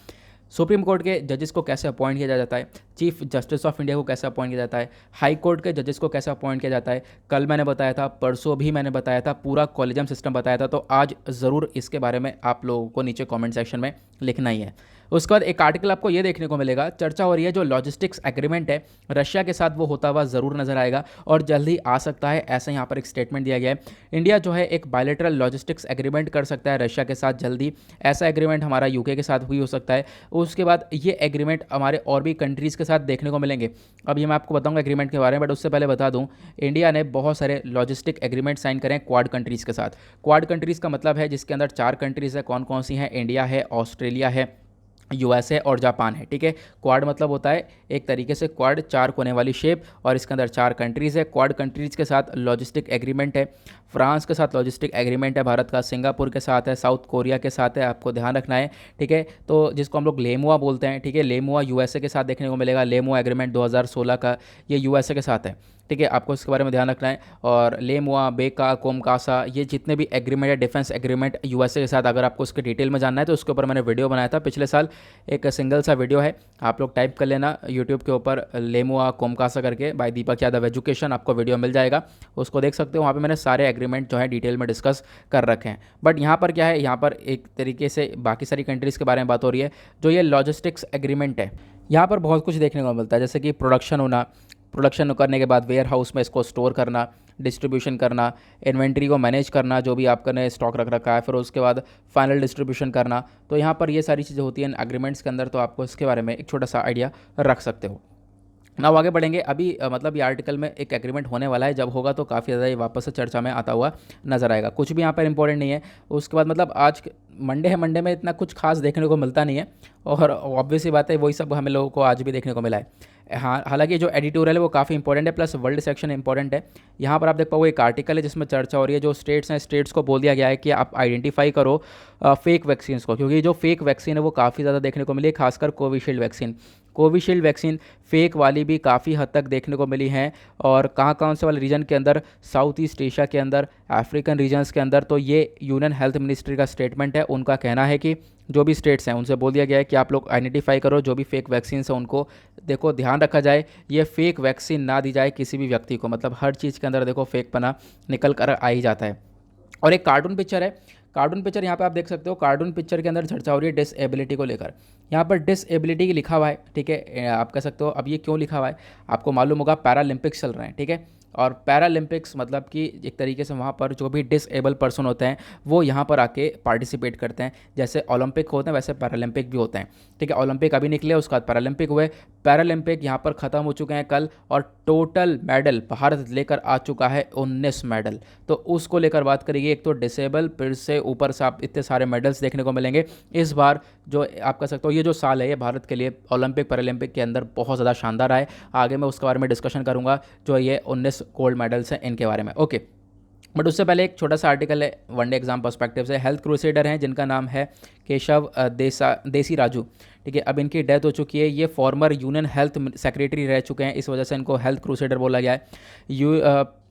सुप्रीम कोर्ट के जजेस को कैसे अपॉइंट किया जाता है, चीफ जस्टिस ऑफ इंडिया को कैसे अपॉइंट किया जाता है, हाई कोर्ट के जजेस को कैसे अपॉइंट किया जाता है, कल मैंने बताया था, परसों भी मैंने बताया था, पूरा कॉलेजियम सिस्टम बताया था। तो आज ज़रूर इसके बारे में आप लोगों को नीचे कमेंट सेक्शन में लिखना ही है। उसके बाद एक आर्टिकल आपको ये देखने को मिलेगा, चर्चा हो रही है जो लॉजिस्टिक्स एग्रीमेंट है रशिया के साथ वो होता हुआ ज़रूर नजर आएगा और जल्द ही आ सकता है, ऐसा यहाँ पर एक स्टेटमेंट दिया गया है। इंडिया जो है एक बायलैटरल लॉजिस्टिक्स एग्रीमेंट कर सकता है रशिया के साथ जल्दी, ऐसा एग्रीमेंट हमारा यूके के साथ भी हो सकता है। उसके बाद ये एग्रीमेंट हमारे और भी कंट्रीज़ के साथ देखने को मिलेंगे। अब ये मैं आपको बताऊंगा एग्रीमेंट के बारे में, बट उससे पहले बता दूं इंडिया ने बहुत सारे लॉजिस्टिक एग्रीमेंट साइन करे हैं क्वाड कंट्रीज़ के साथ। क्वाड कंट्रीज़ का मतलब है जिसके अंदर 4 कंट्रीज़ है। कौन कौन सी हैं? इंडिया है, ऑस्ट्रेलिया है, यूएसए और जापान है। ठीक है, क्वाड मतलब होता है एक तरीके से क्वाड 4 कोने वाली शेप, और इसके अंदर 4 कंट्रीज़ है। क्वाड कंट्रीज़ के साथ लॉजिस्टिक एग्रीमेंट है, फ्रांस के साथ लॉजिस्टिक एग्रीमेंट है भारत का, सिंगापुर के साथ है, साउथ कोरिया के साथ है, आपको ध्यान रखना है। ठीक है, तो जिसको हम लोग लेमुआ बोलते हैं। ठीक है, लेमुआ यूएसए के साथ देखने को मिलेगा, लेमुआ एग्रीमेंट 2016 का, ये यूएसए के साथ है। ठीक है, आपको इसके बारे में ध्यान रखना है। और लेमुआ, बेका, कोमकासा, ये जितने भी एग्रीमेंट है डिफेंस एग्रीमेंट यूएसए के साथ, अगर आपको इसके डिटेल में जानना है तो उसके ऊपर मैंने वीडियो बनाया था पिछले साल, एक सिंगल सा वीडियो है, आप लोग टाइप कर लेना यूट्यूब के ऊपर लेमुआ कोमकासा करके बाय दीपक यादव एजुकेशन, आपको वीडियो मिल जाएगा, उसको देख सकते हो। वहाँ पे मैंने सारे एग्रीमेंट जो है डिटेल में डिस्कस कर रखे हैं। बट यहाँ पर क्या है, यहाँ पर एक तरीके से बाकी सारी कंट्रीज़ के बारे में बात हो रही है। जो ये लॉजिस्टिक्स एग्रीमेंट है यहाँ पर बहुत कुछ देखने को मिलता है, जैसे कि प्रोडक्शन होना, प्रोडक्शन करने के बाद वेयर हाउस में इसको स्टोर करना, डिस्ट्रीब्यूशन करना, इन्वेंट्री को मैनेज करना जो भी आपने स्टॉक रख रखा है, फिर उसके बाद फाइनल डिस्ट्रीब्यूशन करना। तो यहाँ पर ये सारी चीज़ें होती हैं एग्रीमेंट्स के अंदर, तो आपको इसके बारे में एक छोटा सा आइडिया रख सकते हो। ना आगे बढ़ेंगे, अभी मतलब ये आर्टिकल में एक एग्रीमेंट होने वाला है, जब होगा तो काफ़ी ज़्यादा ये वापस से चर्चा में आता हुआ नजर आएगा। कुछ भी यहाँ पर इंपॉर्टेंट नहीं है। उसके बाद मतलब आज मंडे है, मंडे में इतना कुछ खास देखने को मिलता नहीं है, और ऑब्वियस ही बात है वही सब हमें लोगों को आज भी देखने को मिला है। हाँ, हालांकि जो एडिटोरियल है वो काफ़ी इंपॉर्टेंट है, प्लस वर्ल्ड सेक्शन इंपॉर्टेंट है। यहाँ पर आप देख पाओगे एक आर्टिकल है जिसमें चर्चा हो रही है, जो स्टेट्स हैं, स्टेट्स को बोल दिया गया है कि आप आइडेंटिफाई करो फेक वैक्सीन को, क्योंकि जो फेक वैक्सीन है वो काफ़ी ज़्यादा देखने को मिली है, खासकर Covishield vaccine. Covishield vaccine fake वाली भी काफ़ी हद तक देखने को मिली हैं, और कहाँ से वाले रीजन के अंदर, साउथ ईस्ट एशिया के अंदर, अफ्रीकन रीजन्स के अंदर। तो ये यूनियन हेल्थ मिनिस्ट्री का स्टेटमेंट है, उनका कहना है कि जो भी स्टेट्स हैं उनसे बोल दिया गया है कि आप लोग आइडेंटिफाई करो जो भी फेक वैक्सीन है उनको देखो, ध्यान रखा जाए ये फेक वैक्सीन ना दी जाए किसी भी व्यक्ति को। मतलब हर चीज़ के अंदर देखो फेक पना निकल कर आ ही जाता है। और एक कार्टून पिक्चर है, कार्टून पिक्चर यहाँ पे आप देख सकते हो, कार्टून पिक्चर के अंदर चर्चा हो रही है डिसेबिलिटी को लेकर। यहाँ पर डिसेबिलिटी लिखा हुआ है। ठीक है, आप कह सकते हो अब ये क्यों लिखा हुआ है, आपको मालूम होगा पैरालंपिक्स चल रहे हैं। ठीक है, और पैरालंपिक्स मतलब कि एक तरीके से वहाँ पर जो भी डिसेबल पर्सन होते हैं वो यहाँ पर आके पार्टिसिपेट करते हैं। जैसे ओलंपिक होते हैं वैसे पैरालंपिक भी होते हैं। ठीक है, ओलंपिक अभी निकले, उसके बाद पैरालंपिक हुए। पैरालंपिक यहाँ पर ख़त्म हो चुके हैं कल, और टोटल मेडल भारत लेकर आ चुका है 19 मेडल। तो उसको लेकर बात करेंगे, एक तो डिसेबल, फिर से ऊपर से आप इतने सारे मेडल्स देखने को मिलेंगे इस बार। जो आप कह सकते हो ये जो साल है ये भारत के लिए ओलंपिक पैरालंपिक के अंदर बहुत ज़्यादा शानदार है। आगे मैं उसके बारे में डिस्कशन करूँगा, जो ये 19 गोल्ड मेडल्स हैं इनके बारे में। ओके, बट उससे पहले एक छोटा सा आर्टिकल है वनडे एग्जाम पर्सपेक्टिव से। हेल्थ क्रूसेडर हैं जिनका नाम है केशव देसी राजू। ठीक है, अब इनकी डेथ हो चुकी है। ये फॉर्मर यूनियन हेल्थ सेक्रेटरी रह चुके हैं, इस वजह से इनको हेल्थ क्रूसेडर बोला गया है।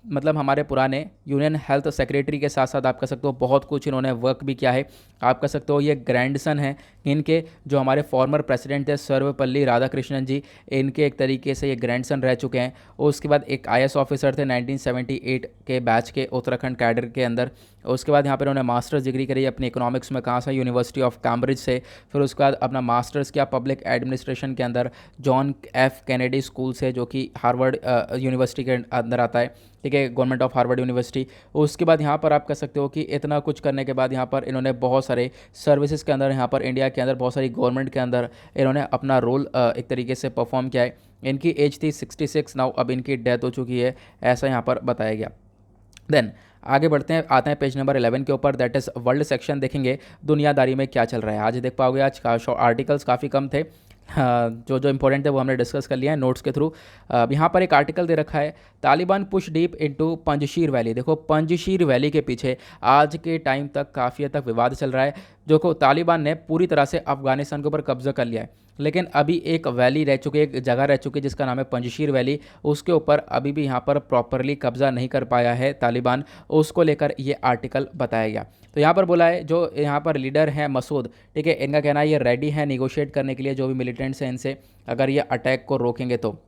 मतलब हमारे पुराने यूनियन हेल्थ सेक्रेटरी के साथ साथ आप कह सकते हो बहुत कुछ इन्होंने वर्क भी किया है। आप कह सकते हो ये ग्रैंडसन है इनके, जो हमारे फॉर्मर प्रेसिडेंट थे सर्वपल्ली राधाकृष्णन जी, इनके एक तरीके से ये ग्रैंडसन रह चुके हैं। उसके बाद एक आईएएस ऑफिसर थे 1978 के बैच के उत्तराखंड कैडर के अंदर। उसके बाद यहाँ पर उन्होंने मास्टर्स डिग्री करी अपनी इकोनॉमिक्स में, कहाँ से, यूनिवर्सिटी ऑफ कैम्ब्रिज से। फिर उसके बाद अपना मास्टर्स किया पब्लिक एडमिनिस्ट्रेशन के अंदर जॉन एफ कैनेडी स्कूल से, जो कि हार्वर्ड यूनिवर्सिटी के अंदर आता है, ठीक है, गवर्नमेंट ऑफ हार्वर्ड यूनिवर्सिटी। उसके बाद यहाँ पर आप कह सकते हो कि इतना कुछ करने के बाद यहाँ पर इन्होंने बहुत सारे सर्विसेज के अंदर, यहाँ पर इंडिया के अंदर बहुत सारी गवर्नमेंट के अंदर इन्होंने अपना रोल एक तरीके से परफॉर्म किया है। इनकी एज थी 66 नाउ, अब इनकी डेथ हो चुकी है, ऐसा यहाँ पर बताया गया। देन आगे बढ़ते हैं, आते हैं पेज नंबर 11 के ऊपर, दैट इज़ वर्ल्ड सेक्शन। देखेंगे दुनियादारी में क्या चल रहा है। आज देख पाओगे आज आर्टिकल्स काफ़ी कम थे, जो जो इंपॉर्टेंट थे वो हमने डिस्कस कर लिया है नोट्स के थ्रू। यहाँ पर एक आर्टिकल दे रखा है, Taliban push deep into Panjshir valley. देखो पंजशीर वैली के पीछे आज के टाइम तक काफ़ी हद तक विवाद चल रहा है। जो को तालिबान ने पूरी तरह से अफगानिस्तान के ऊपर कब्जा कर लिया है, लेकिन अभी एक वैली रह चुकी है, एक जगह रह चुकी है जिसका नाम है पंजशीर वैली, उसके ऊपर अभी भी यहाँ पर प्रॉपरली कब्जा नहीं कर पाया है तालिबान। उसको लेकर ये आर्टिकल बताया गया। तो यहाँ पर बोला है जो यहाँ पर लीडर हैं मसूद, ठीक है, इनका कहना है ये रेडी है निगोशिएट करने के लिए, जो भी मिलिटेंट्स हैं इनसे, अगर ये अटैक को रोकेंगे तो,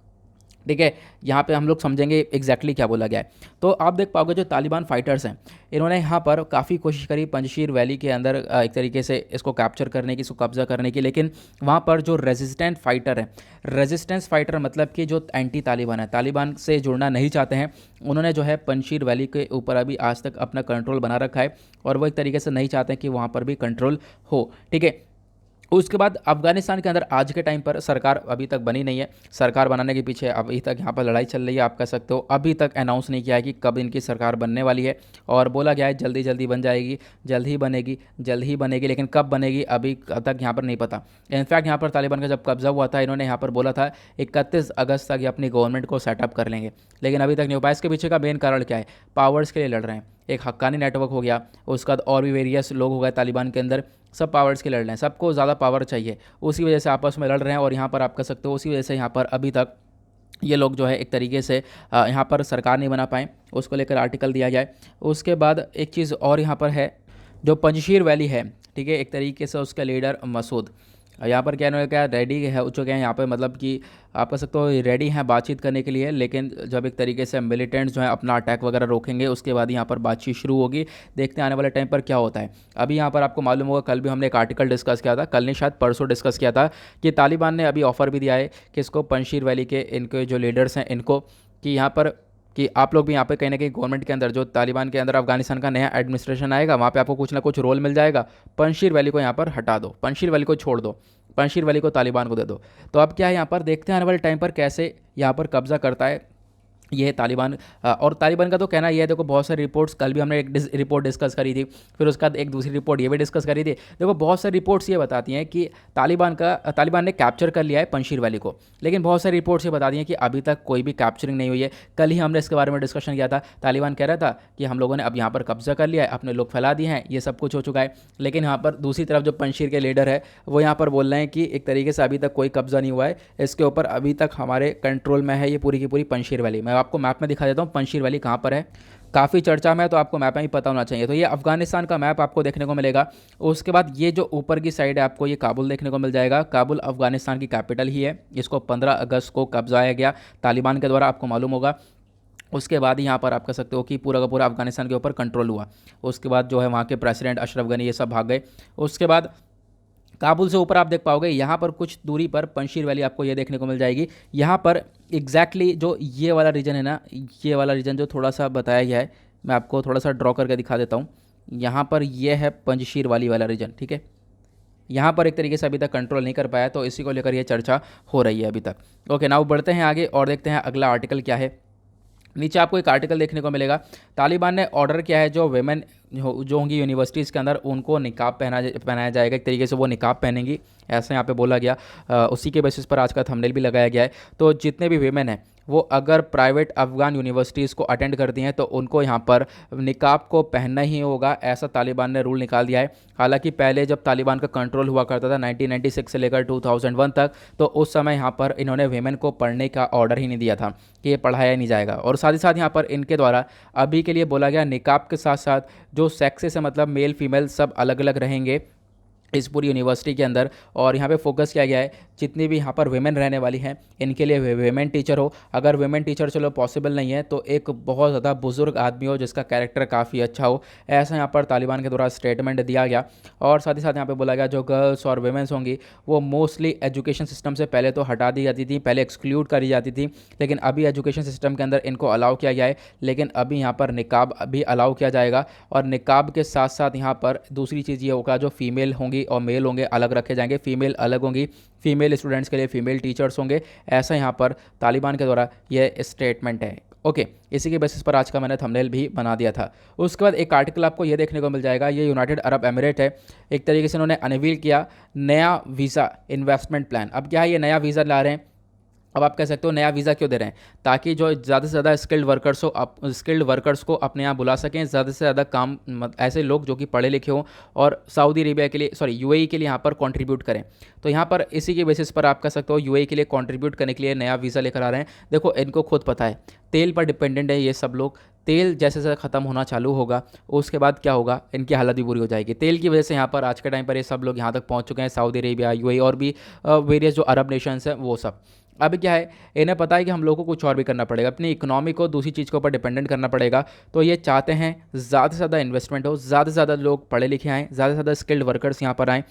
ठीक है। यहाँ पे हम लोग समझेंगे एग्जैक्टली क्या बोला गया है। तो आप देख पाओगे जो तालिबान फाइटर्स हैं, इन्होंने यहाँ पर काफ़ी कोशिश करी पंजशीर वैली के अंदर एक तरीके से इसको कैप्चर करने की, इसको कब्जा करने की, लेकिन वहाँ पर जो रेजिस्टेंट फाइटर है, रेजिस्टेंस फाइटर मतलब कि जो एंटी तालिबान है, तालिबान से जुड़ना नहीं चाहते हैं, उन्होंने जो है पंजशीर वैली के ऊपर अभी आज तक अपना कंट्रोल बना रखा है, और वो एक तरीके से नहीं चाहते कि वहाँ पर भी कंट्रोल हो, ठीक है। उसके बाद अफगानिस्तान के अंदर आज के टाइम पर सरकार अभी तक बनी नहीं है। सरकार बनाने के पीछे अभी तक यहाँ पर लड़ाई चल रही है, आप कह सकते हो। अभी तक अनाउंस नहीं किया है कि कब इनकी सरकार बनने वाली है, और बोला गया है जल्दी जल्दी बन जाएगी, जल्द ही बनेगी, जल्द ही बनेगी, लेकिन कब बनेगी अभी तक यहाँ पर नहीं पता। इनफैक्ट यहाँ पर तालिबान का जब कब्जा हुआ था, इन्होंने यहाँ पर बोला था 31 अगस्त तक ये अपनी गवर्नमेंट को सेटअप कर लेंगे, लेकिन अभी तक नहीं हो पाया। इसके पीछे का मेन कारण क्या है? पावर्स के लिए लड़ रहे हैं। एक हक्कानी नेटवर्क हो गया, उसके बाद और भी वेरियस लोग हो गए तालिबान के अंदर, सब पावर्स के लड़ रहे हैं, सबको ज़्यादा पावर चाहिए, उसी वजह से आपस में लड़ रहे हैं। और यहाँ पर आप कह सकते हो उसी वजह से यहाँ पर अभी तक ये लोग जो है एक तरीके से यहाँ पर सरकार नहीं बना पाए, उसको लेकर आर्टिकल दिया जाए। उसके बाद एक चीज़ और यहाँ पर है, जो पंजशीर वैली है, ठीक है, एक तरीके से उसका लीडर मसूद, यहाँ पर क्या इन्होंने क्या रेडी है हो चुके हैं यहाँ पर, मतलब कि आप कह सकते हो रेडी हैं बातचीत करने के लिए, लेकिन जब एक तरीके से मिलिटेंट्स जो है अपना अटैक वगैरह रोकेंगे, उसके बाद यहाँ पर बातचीत शुरू होगी। देखते हैं आने वाले टाइम पर क्या होता है। अभी यहाँ पर आपको मालूम होगा, कल भी हमने एक आर्टिकल डिस्कस किया था, कल नहीं शायद परसों डिस्कस किया था, कि तालिबान ने अभी ऑफर भी दिया है कि इसको पंजशीर वैली के इनके जो लीडर्स हैं इनको, कि यहाँ पर कि आप लोग भी यहाँ पे कहीं ना कहीं गवर्नमेंट के अंदर, जो तालिबान के अंदर अफगानिस्तान का नया एडमिनिस्ट्रेशन आएगा, वहाँ पे आपको कुछ ना कुछ रोल मिल जाएगा। पंजशीर वैली को यहाँ पर हटा दो, पंजशीर वैली को छोड़ दो, पंजशीर वैली को तालिबान को दे दो। तो अब क्या है, यहाँ पर देखते हैं आने वाले टाइम पर कैसे यहाँ पर कब्जा करता है ये है तालिबान। और तालिबान का तो कहना ये है, देखो बहुत सारी रिपोर्ट्स, कल भी हमने एक रिपोर्ट डिस्कस करी थी, फिर उसके बाद एक दूसरी रिपोर्ट ये भी डिस्कस करी थी। देखो बहुत सारी रिपोर्ट्स ये बताती हैं कि तालिबान ने कैप्चर कर लिया है पंजशीर वैली को, लेकिन बहुत सारी रिपोर्ट्स ये बताती हैं कि अभी तक कोई भी कैप्चरिंग नहीं हुई है। कल ही हमने इसके बारे में डिस्कशन किया था, तालिबान कह रहा था कि हम लोगों ने अब यहाँ पर कब्जा कर लिया है, अपने लोग फैला दिए हैं, ये सब कुछ हो चुका है। लेकिन यहाँ पर दूसरी तरफ जो पंजशीर के लीडर है, वो यहाँ पर बोल रहे हैं कि एक तरीके से अभी तक कोई कब्जा नहीं हुआ है, इसके ऊपर अभी तक हमारे कंट्रोल में है ये पूरी की पूरी पंजशीर वैली। मैं आपको मैप में दिखा देता हूँ पंजशीर वैली कहाँ पर है, काफ़ी चर्चा में है, तो आपको मैप में ही पता होना चाहिए। तो ये अफगानिस्तान का मैप आपको देखने को मिलेगा। उसके बाद ये जो ऊपर की साइड है, आपको ये काबुल देखने को मिल जाएगा। काबुल अफगानिस्तान की कैपिटल ही है। इसको 15 अगस्त को कब्जाया गया तालिबान के द्वारा, आपको मालूम होगा। उसके बाद यहाँ पर आप कह सकते हो कि पूरा का पूरा अफगानिस्तान के ऊपर कंट्रोल हुआ। उसके बाद जो है वहाँ के प्रेसिडेंट अशरफ गनी ये सब भाग गए। उसके बाद काबुल से ऊपर आप देख पाओगे, यहाँ पर कुछ दूरी पर पंजशीर वैली आपको ये देखने को मिल जाएगी। यहाँ पर एग्जैक्टली जो ये वाला रीजन है ना, ये वाला रीजन जो थोड़ा सा बताया गया है, मैं आपको थोड़ा सा ड्रॉ करके दिखा देता हूँ। यहाँ पर ये है पंजशीर वैली वाला रीजन, ठीक है। यहाँ पर एक तरीके से अभी तक कंट्रोल नहीं कर पाया, तो इसी को लेकर ये चर्चा हो रही है अभी तक। ओके, नाउ बढ़ते हैं आगे और देखते हैं अगला आर्टिकल क्या है। नीचे आपको एक आर्टिकल देखने को मिलेगा, तालिबान ने ऑर्डर किया है जो वेमेन जो होंगी यूनिवर्सिटीज़ के अंदर, उनको निकाब पहनाया जाएगा, एक तरीके से वो निकाब पहनेंगी, ऐसा यहाँ पे बोला गया। उसी के बेसिस पर आज का थंबनेल भी लगाया गया है। तो जितने भी वेमेन हैं वो अगर प्राइवेट अफ़गान यूनिवर्सिटीज़ को अटेंड करती हैं तो उनको यहाँ पर निकाब को पहनना ही होगा, ऐसा तालिबान ने रूल निकाल दिया है। हालांकि पहले जब तालिबान का कंट्रोल हुआ करता था 1996 से लेकर 2001 तक, तो उस समय यहाँ पर इन्होंने वेमेन को पढ़ने का ऑर्डर ही नहीं दिया था कि ये पढ़ाया नहीं जाएगा। और साथ ही साथ यहाँ पर इनके द्वारा अभी के लिए बोला गया निकाब के साथ साथ जो सेक्सेस है, मतलब मेल फीमेल सब अलग अलग रहेंगे इस पूरी यूनिवर्सिटी के अंदर। और यहाँ पे फोकस किया गया है जितनी भी यहाँ पर वेमेन रहने वाली हैं इनके लिए वेमेन टीचर हो। अगर वेमेन टीचर चलो पॉसिबल नहीं है तो एक बहुत ज़्यादा बुजुर्ग आदमी हो जिसका कैरेक्टर काफ़ी अच्छा हो, ऐसा यहाँ पर तालिबान के द्वारा स्टेटमेंट दिया गया। और साथ ही साथ यहाँ पे बोला गया जो गर्ल्स और वेमेंस होंगी वो मोस्टली एजुकेशन सिस्टम से पहले तो हटा दी जाती थी, पहले एक्सक्लूड करी जाती थी, लेकिन अभी एजुकेशन सिस्टम के अंदर इनको अलाउ किया गया है। लेकिन अभी यहाँ पर निकाब भी अलाउ किया जाएगा, और निकाब के साथ साथ यहाँ पर दूसरी चीज़ ये होगा जो फीमेल होंगी और मेल होंगे अलग रखे जाएंगे, फीमेल अलग होंगी, फीमेल स्टूडेंट्स के लिए फीमेल टीचर्स होंगे, ऐसा यहाँ पर तालिबान के द्वारा ये स्टेटमेंट है। ओके, इसी के बेसिस पर आज का मैंने थंबनेल भी बना दिया था। उसके बाद एक आर्टिकल आपको ये देखने को मिल जाएगा, ये यूनाइटेड अरब एमिरेट है, एक तरीके से उन्होंने अनवील किया नया वीज़ा इन्वेस्टमेंट प्लान। अब क्या है, ये नया वीज़ा ला रहे हैं। अब आप कह सकते हो नया वीज़ा क्यों दे रहे हैं, ताकि जो ज़्यादा से ज़्यादा स्किल्ड वर्कर्स को अपने यहाँ बुला सकें, ज़्यादा से ज़्यादा काम ऐसे लोग जो कि पढ़े लिखे हों और सऊदी अरेबिया के लिए यूएई के लिए यहाँ पर कंट्रीब्यूट करें। तो यहाँ पर इसी के बेसिस पर आप कह सकते हो यूएई के लिए कंट्रीब्यूट करने के लिए नया वीज़ा लेकर आ रहे हैं। देखो इनको खुद पता है तेल पर डिपेंडेंट है ये सब लोग, तेल जैसे जैसे ख़त्म होना चालू होगा उसके बाद क्या होगा, इनकी हालत भी बुरी हो जाएगी। तेल की वजह से यहाँ पर आज के टाइम पर ये सब लोग यहाँ तक पहुँच चुके हैं, सऊदी अरेबिया, यूएई और भी वेरियस जो अरब नेशंस हैं वो सब। अब क्या है, इन्हें पता है कि हम लोगों को कुछ और भी करना पड़ेगा, अपनी इकोनॉमी को दूसरी चीज़ के ऊपर डिपेंडेंट करना पड़ेगा। तो ये चाहते हैं ज़्यादा से ज़्यादा इन्वेस्टमेंट हो, ज़्यादा से ज़्यादा लोग पढ़े लिखे आएँ, ज़्यादा से ज़्यादा स्किल्ड वर्कर्स यहाँ पर आएँ।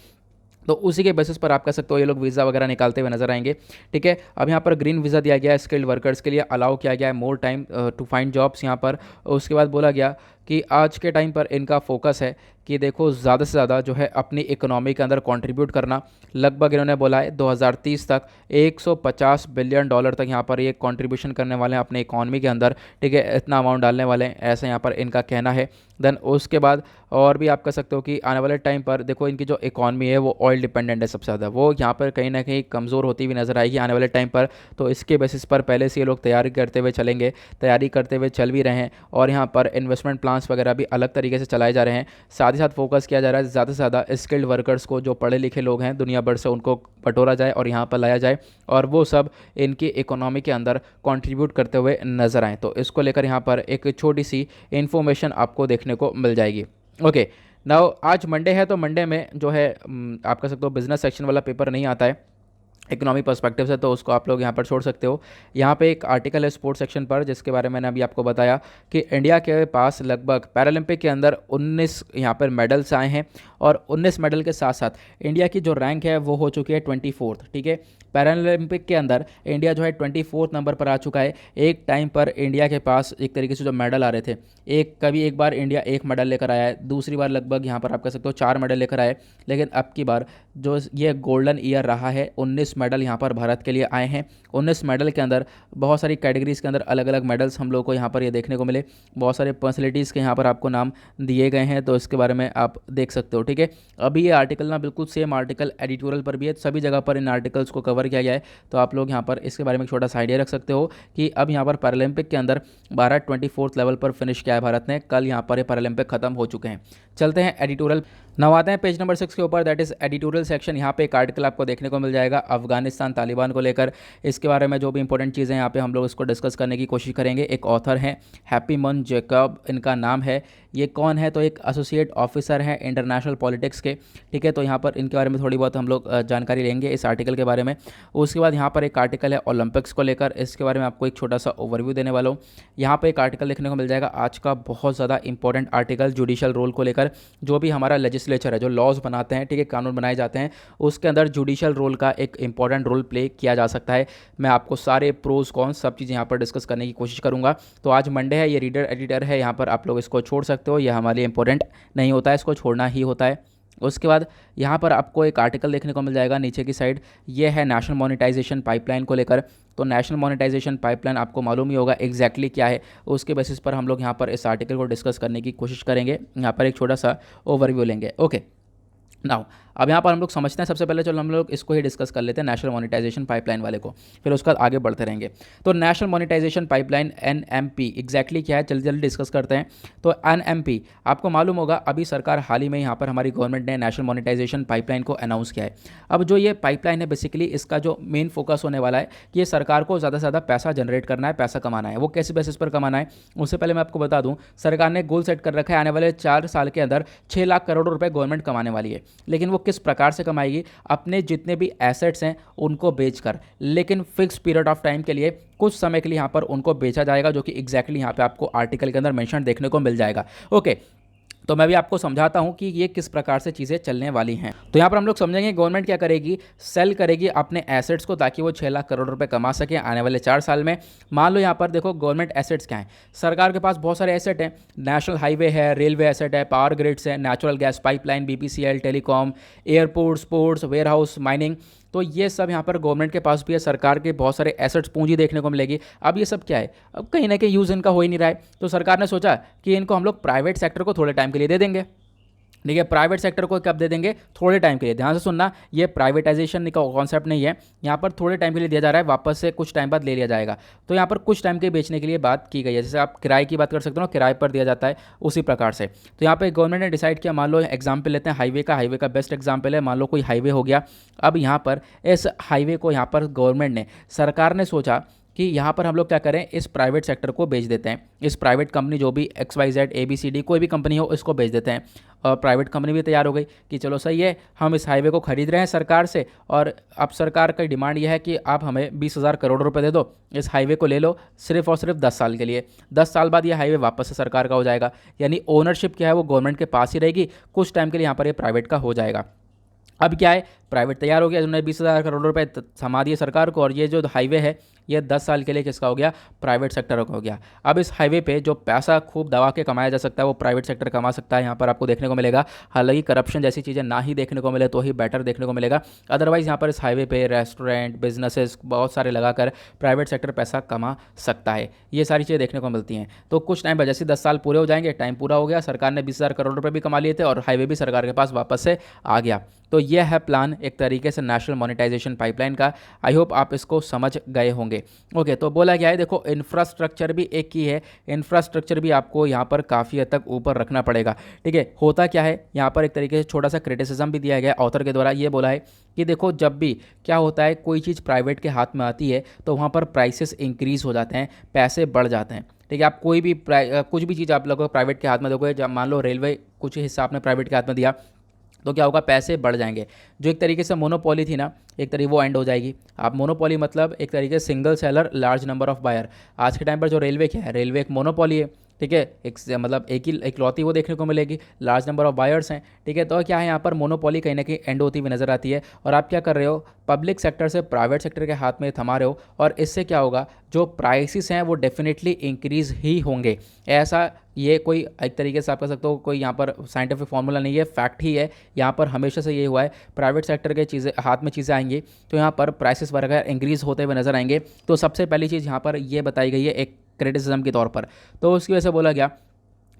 तो उसी के बेसिस पर आप कह सकते हो ये लोग वीज़ा वगैरह निकालते हुए नजर आएंगे। ठीक है, अब यहाँ पर ग्रीन वीज़ा दिया गया है, स्किल्ड वर्कर्स के लिए अलाउ किया गया है more time to find jobs यहाँ पर। उसके बाद बोला गया कि आज के टाइम पर इनका फोकस है कि देखो ज़्यादा से ज़्यादा जो है अपनी इकोनॉमी के अंदर कंट्रीब्यूट करना। लगभग इन्होंने बोला है 2030 तक 150 बिलियन डॉलर तक यहाँ पर ये कंट्रीब्यूशन करने वाले हैं अपने इकोनॉमी के अंदर। ठीक है, इतना अमाउंट डालने वाले हैं, ऐसा यहाँ पर इनका कहना है। देन उसके बाद और भी आप कह सकते हो कि आने वाले टाइम पर देखो इनकी जो इकॉनमी है वो ऑयल डिपेंडेंट है सबसे ज़्यादा, वो यहाँ पर कहीं ना कहीं कमज़ोर होती हुई नज़र आएगी आने वाले टाइम पर। तो इसके बेसिस पर पहले से ये लोग तैयारी करते हुए चलेंगे, तैयारी करते हुए चल भी रहे हैं, और यहाँ पर इन्वेस्टमेंट प्लान्स वगैरह भी अलग तरीके से चलाए जा रहे हैं। साथ ही साथ फोकस किया जा रहा है ज़्यादा से ज़्यादा स्किल्ड वर्कर्स को, जो पढ़े लिखे लोग हैं दुनिया भर से, उनको बटोरा जाए और यहाँ पर लाया जाए, और वो सब इनकी इकोनॉमी के अंदर कंट्रीब्यूट करते हुए नज़र आएँ। तो इसको लेकर यहाँ पर एक छोटी सी इन्फॉर्मेशन आपको देखने को मिल जाएगी। ओके, नाउ आज मंडे है, तो मंडे में जो है आप कह सकते हो बिजनेस सेक्शन वाला पेपर नहीं आता है इकोनॉमी पर्सपेक्टिव से, तो उसको आप लोग यहाँ पर छोड़ सकते हो। यहाँ पे एक आर्टिकल है स्पोर्ट्स सेक्शन पर जिसके बारे में मैंने अभी आपको बताया कि इंडिया के पास लगभग पैरालंपिक के अंदर 19 यहाँ पर मेडल्स आए हैं, और 19 मेडल के साथ साथ इंडिया की जो रैंक है वो हो चुकी है 24th। ठीक है, पैरालंपिक के अंदर इंडिया जो है 24th नंबर पर आ चुका है। एक टाइम पर इंडिया के पास एक तरीके से जो मेडल आ रहे थे, कभी एक बार इंडिया 1 मेडल लेकर आया है, दूसरी बार लगभग यहाँ पर आप कह सकते हो 4 मेडल लेकर आए, लेकिन अब की बार जो ये गोल्डन ईयर रहा है 19 मेडल यहाँ पर भारत के लिए आए हैं। 19 मेडल के अंदर बहुत सारी कैटेगरीज़ के अंदर अलग अलग मेडल्स हम लोग को यहाँ पर ये देखने को मिले, बहुत सारे पर्सनैलिटीज़ के यहाँ पर आपको नाम दिए गए हैं, तो इसके बारे में आप देख सकते हो। ठीक है, अभी ये आर्टिकल ना बिल्कुल सेम आर्टिकल एडिटोरियल पर भी है, सभी जगह पर इन आर्टिकल्स को कवर किया गया है, तो आप लोग यहाँ पर इसके बारे में एक छोटा सा आइडिया रख सकते हो कि अब यहाँ पर पैरालंपिक के अंदर 24th लेवल पर फिनिश किया है भारत ने, कल यहाँ पर ये पैरालंपिक खत्म हो चुके हैं। चलते हैं एडिटोरियल, नव आते हैं पेज नंबर 6 के ऊपर, दैट इज़ एडिटोरियल सेक्शन। यहाँ पे एक आर्टिकल आपको देखने को मिल जाएगा अफगानिस्तान तालिबान को लेकर, इसके बारे में जो भी इंपॉर्टेंट चीज़ें यहाँ पे हम लोग इसको डिस्कस करने की कोशिश करेंगे। एक ऑथर हैं हैप्पीमन जैकब, इनका नाम है। ये कौन है, तो एक एसोसिएट ऑफिसर हैं इंटरनेशनल पॉलिटिक्स के। ठीक है, तो यहाँ पर इनके बारे में थोड़ी बहुत हम लोग जानकारी लेंगे इस आर्टिकल के बारे में। उसके बाद यहाँ पर एक आर्टिकल है ओलंपिक्स को लेकर, इसके बारे में आपको एक छोटा सा ओवरव्यू देने वाला हूँ। यहाँ पर एक आर्टिकल देखने को मिल जाएगा आज का बहुत ज़्यादा इंपॉर्टेंट आर्टिकल जुडिशल रोल को लेकर, जो भी हमारा लेजिस्लेचर है, जो लॉज बनाते हैं, ठीक है, कानून बनाए जाते हैं, उसके अंदर जुडिशल रोल का एक इंपॉर्टेंट रोल प्ले किया जा सकता है। मैं आपको सारे प्रोज कॉन्स सब चीज़ें यहाँ पर डिस्कस करने की कोशिश करूँगा। तो आज मंडे है, ये रीडर एडिटर है, यहाँ पर आप लोग इसको छोड़ सकते हो, यह हमारे लिए इंपॉर्टेंट नहीं होता है, इसको छोड़ना ही होता है। उसके बाद यहाँ पर आपको एक आर्टिकल देखने को मिल जाएगा नीचे की साइड, ये है नेशनल मोनेटाइजेशन पाइपलाइन को लेकर। तो नेशनल मोनेटाइजेशन पाइपलाइन आपको मालूम ही होगा एग्जैक्टली क्या है, उसके बेसिस पर हम लोग यहाँ पर इस आर्टिकल को डिस्कस करने की कोशिश करेंगे। यहाँ पर एक छोटा सा ओवरव्यू लेंगे। ओके, नाउ अब यहाँ पर हम लोग समझते हैं, सबसे पहले चलो हम लोग इसको ही डिस्कस कर लेते हैं, नेशनल मोनेटाइजेशन पाइपलाइन वाले को, फिर उसके बाद आगे बढ़ते रहेंगे। तो national monetisation pipeline NMP exactly क्या है, जल्दी जल्दी डिस्कस करते हैं। तो एनएमपी आपको मालूम होगा, अभी सरकार हाल ही में यहाँ पर हमारी गवर्नमेंट ने नेशनल मोनेटाइजेशन पाइपलाइन को अनाउंस किया है। अब जो ये पाइपलाइन है बेसिकली इसका जो मेन फोकस होने वाला है कि ये सरकार को ज़्यादा से ज़्यादा पैसा जनरेट करना है, पैसा कमाना है। वो कैसे बेसिस पर कमाना है, उससे पहले मैं आपको बता दूँ, सरकार ने गोल सेट कर रखा है आने वाले 4 साल के अंदर 6 लाख करोड़ रुपए गवर्नमेंट कमाने वाली है। लेकिन वो किस प्रकार से कमाएगी, अपने जितने भी एसेट्स हैं उनको बेचकर, लेकिन फिक्स पीरियड ऑफ टाइम के लिए, कुछ समय के लिए यहाँ पर उनको बेचा जाएगा, जो कि एग्जैक्टली यहाँ पे आपको आर्टिकल के अंदर मेंशन देखने को मिल जाएगा। ओके, तो मैं भी आपको समझाता हूं कि ये किस प्रकार से चीज़ें चलने वाली हैं। तो यहाँ पर हम लोग समझेंगे गवर्नमेंट क्या करेगी, सेल करेगी अपने एसेट्स को ताकि वो 6 लाख करोड़ रुपए कमा सके आने वाले 4 साल में। मान लो यहाँ पर देखो गवर्नमेंट एसेट्स क्या हैं, सरकार के पास बहुत सारे एसेट हैं, नेशनल हाईवे है, रेलवे एसेट है, पावर ग्रिड्स है, natural gas pipeline, BPCL, telecom, airports, ports, warehouse, mining. तो ये सब यहाँ पर गवर्नमेंट के पास भी है, सरकार के बहुत सारे एसेट्स पूंजी देखने को मिलेगी। अब ये सब क्या है, अब कहीं ना कहीं यूज़ इनका हो ही नहीं रहा है, तो सरकार ने सोचा कि इनको हम लोग प्राइवेट सेक्टर को थोड़े टाइम के लिए दे देंगे। ठीक है, प्राइवेट सेक्टर को कब दे देंगे, थोड़े टाइम के लिए। ध्यान से सुनना, ये प्राइवेटाइजेशन का कॉन्सेप्ट नहीं है, यहाँ पर थोड़े टाइम के लिए दिया जा रहा है, वापस से कुछ टाइम बाद ले लिया जाएगा। तो यहाँ पर कुछ टाइम के बेचने के लिए बात की गई है, जैसे आप किराए की बात कर सकते हो ना, किराए पर दिया जाता है, उसी प्रकार से। तो यहाँ पर गवर्नमेंट ने डिसाइड किया, मान लो एग्जाम्पल लेते हैं हाईवे का बेस्ट एग्जाम्पल है, मान लो कोई हाईवे हो गया। अब यहाँ पर इस हाईवे को यहाँ पर गवर्नमेंट ने, सरकार ने सोचा कि यहाँ पर हम लोग क्या करें, इस प्राइवेट सेक्टर को बेच देते हैं, इस प्राइवेट कंपनी जो भी XYZ ABCD कोई भी कंपनी हो, इसको बेच देते हैं। और प्राइवेट कंपनी भी तैयार हो गई कि चलो सही है, हम इस हाईवे को खरीद रहे हैं सरकार से, और अब सरकार की डिमांड यह है कि आप हमें 20,000 करोड़ रुपए दे दो, इस हाईवे को ले लो सिर्फ और सिर्फ 10 साल के लिए। 10 साल बाद ये हाईवे वापस से सरकार का हो जाएगा, यानी ओनरशिप क्या है वो गवर्नमेंट के पास ही रहेगी, कुछ टाइम के लिए यहाँ पर ये प्राइवेट का हो जाएगा। अब क्या है, प्राइवेट तैयार हो गया, उन्होंने 20,000 करोड़ रुपए थमा दिए सरकार को, और ये जो हाईवे है ये 10 साल के लिए किसका हो गया, प्राइवेट सेक्टर का हो गया। अब इस हाईवे पे जो पैसा खूब दबा के कमाया जा सकता है वो प्राइवेट सेक्टर कमा सकता है, यहाँ पर आपको देखने को मिलेगा। हालांकि करप्शन जैसी चीज़ें ना ही देखने को मिले तो ही बेटर देखने को मिलेगा, अदरवाइज़ यहाँ पर इस हाईवे पे रेस्टोरेंट, बिजनेसेस बहुत सारे लगाकर प्राइवेट सेक्टर पैसा कमा सकता है, ये सारी चीज़ें देखने को मिलती हैं। तो कुछ टाइम बाद जैसे 10 साल पूरे हो जाएंगे, टाइम पूरा हो गया, सरकार ने 20,000 करोड़ रुपये भी कमा लिए थे और हाईवे भी सरकार के पास वापस से आ गया। तो यह है प्लान एक तरीके से नेशनल मोनेटाइजेशन पाइपलाइन का। आई होप आप इसको समझ गए होंगे। ओके, तो बोला गया है, देखो इंफ्रास्ट्रक्चर भी एक ही है, इंफ्रास्ट्रक्चर भी आपको यहाँ पर काफ़ी हद तक ऊपर रखना पड़ेगा। ठीक है, होता क्या है, यहाँ पर एक तरीके से छोटा सा क्रिटिसिज्म भी दिया गया ऑथर के द्वारा, ये बोला है कि देखो जब भी क्या होता है, कोई चीज़ प्राइवेट के हाथ में आती है तो वहाँ पर प्राइसेस इंक्रीज़ हो जाते हैं, पैसे बढ़ जाते हैं। ठीक है, आप कोई भी कुछ भी चीज़ आप लोगों को प्राइवेट के हाथ में दोगे, जब मान लो रेलवे कुछ हिस्सा आपने प्राइवेट के हाथ में दिया, तो क्या होगा, पैसे बढ़ जाएंगे। जो एक तरीके से मोनोपोली थी ना, एक तरीके वो एंड हो जाएगी। आप मोनोपोली मतलब एक तरीके से single seller large number of buyer. आज के टाइम पर जो रेलवे क्या है, रेलवे एक मोनोपोली है। ठीक है, एक मतलब एक ही इकलौती वो देखने को मिलेगी, लार्ज नंबर ऑफ बायर्स हैं। ठीक है, तो क्या है, यहाँ पर मोनोपोली कहीं ना कहीं एंड होती हुई नजर आती है, और आप क्या कर रहे हो, पब्लिक सेक्टर से प्राइवेट सेक्टर के हाथ में थमा रहे हो, और इससे क्या होगा, जो प्राइसेस हैं वो डेफिनेटली इंक्रीज ही होंगे। ऐसा ये कोई एक तरीके से आप कह सकते हो, कोई यहाँ पर साइंटिफिक फार्मूला नहीं है, फैक्ट ही है। यहाँ पर हमेशा से ये हुआ है, प्राइवेट सेक्टर के चीज़ें हाथ में चीज़ें आएंगी तो यहाँ पर प्राइसेस वगैरह इंक्रीज़ होते हुए नजर आएंगे। तो सबसे पहली चीज़ यहाँ पर ये बताई गई है एक क्रिटिसिज्म के तौर पर, तो उसकी वजह से बोला गया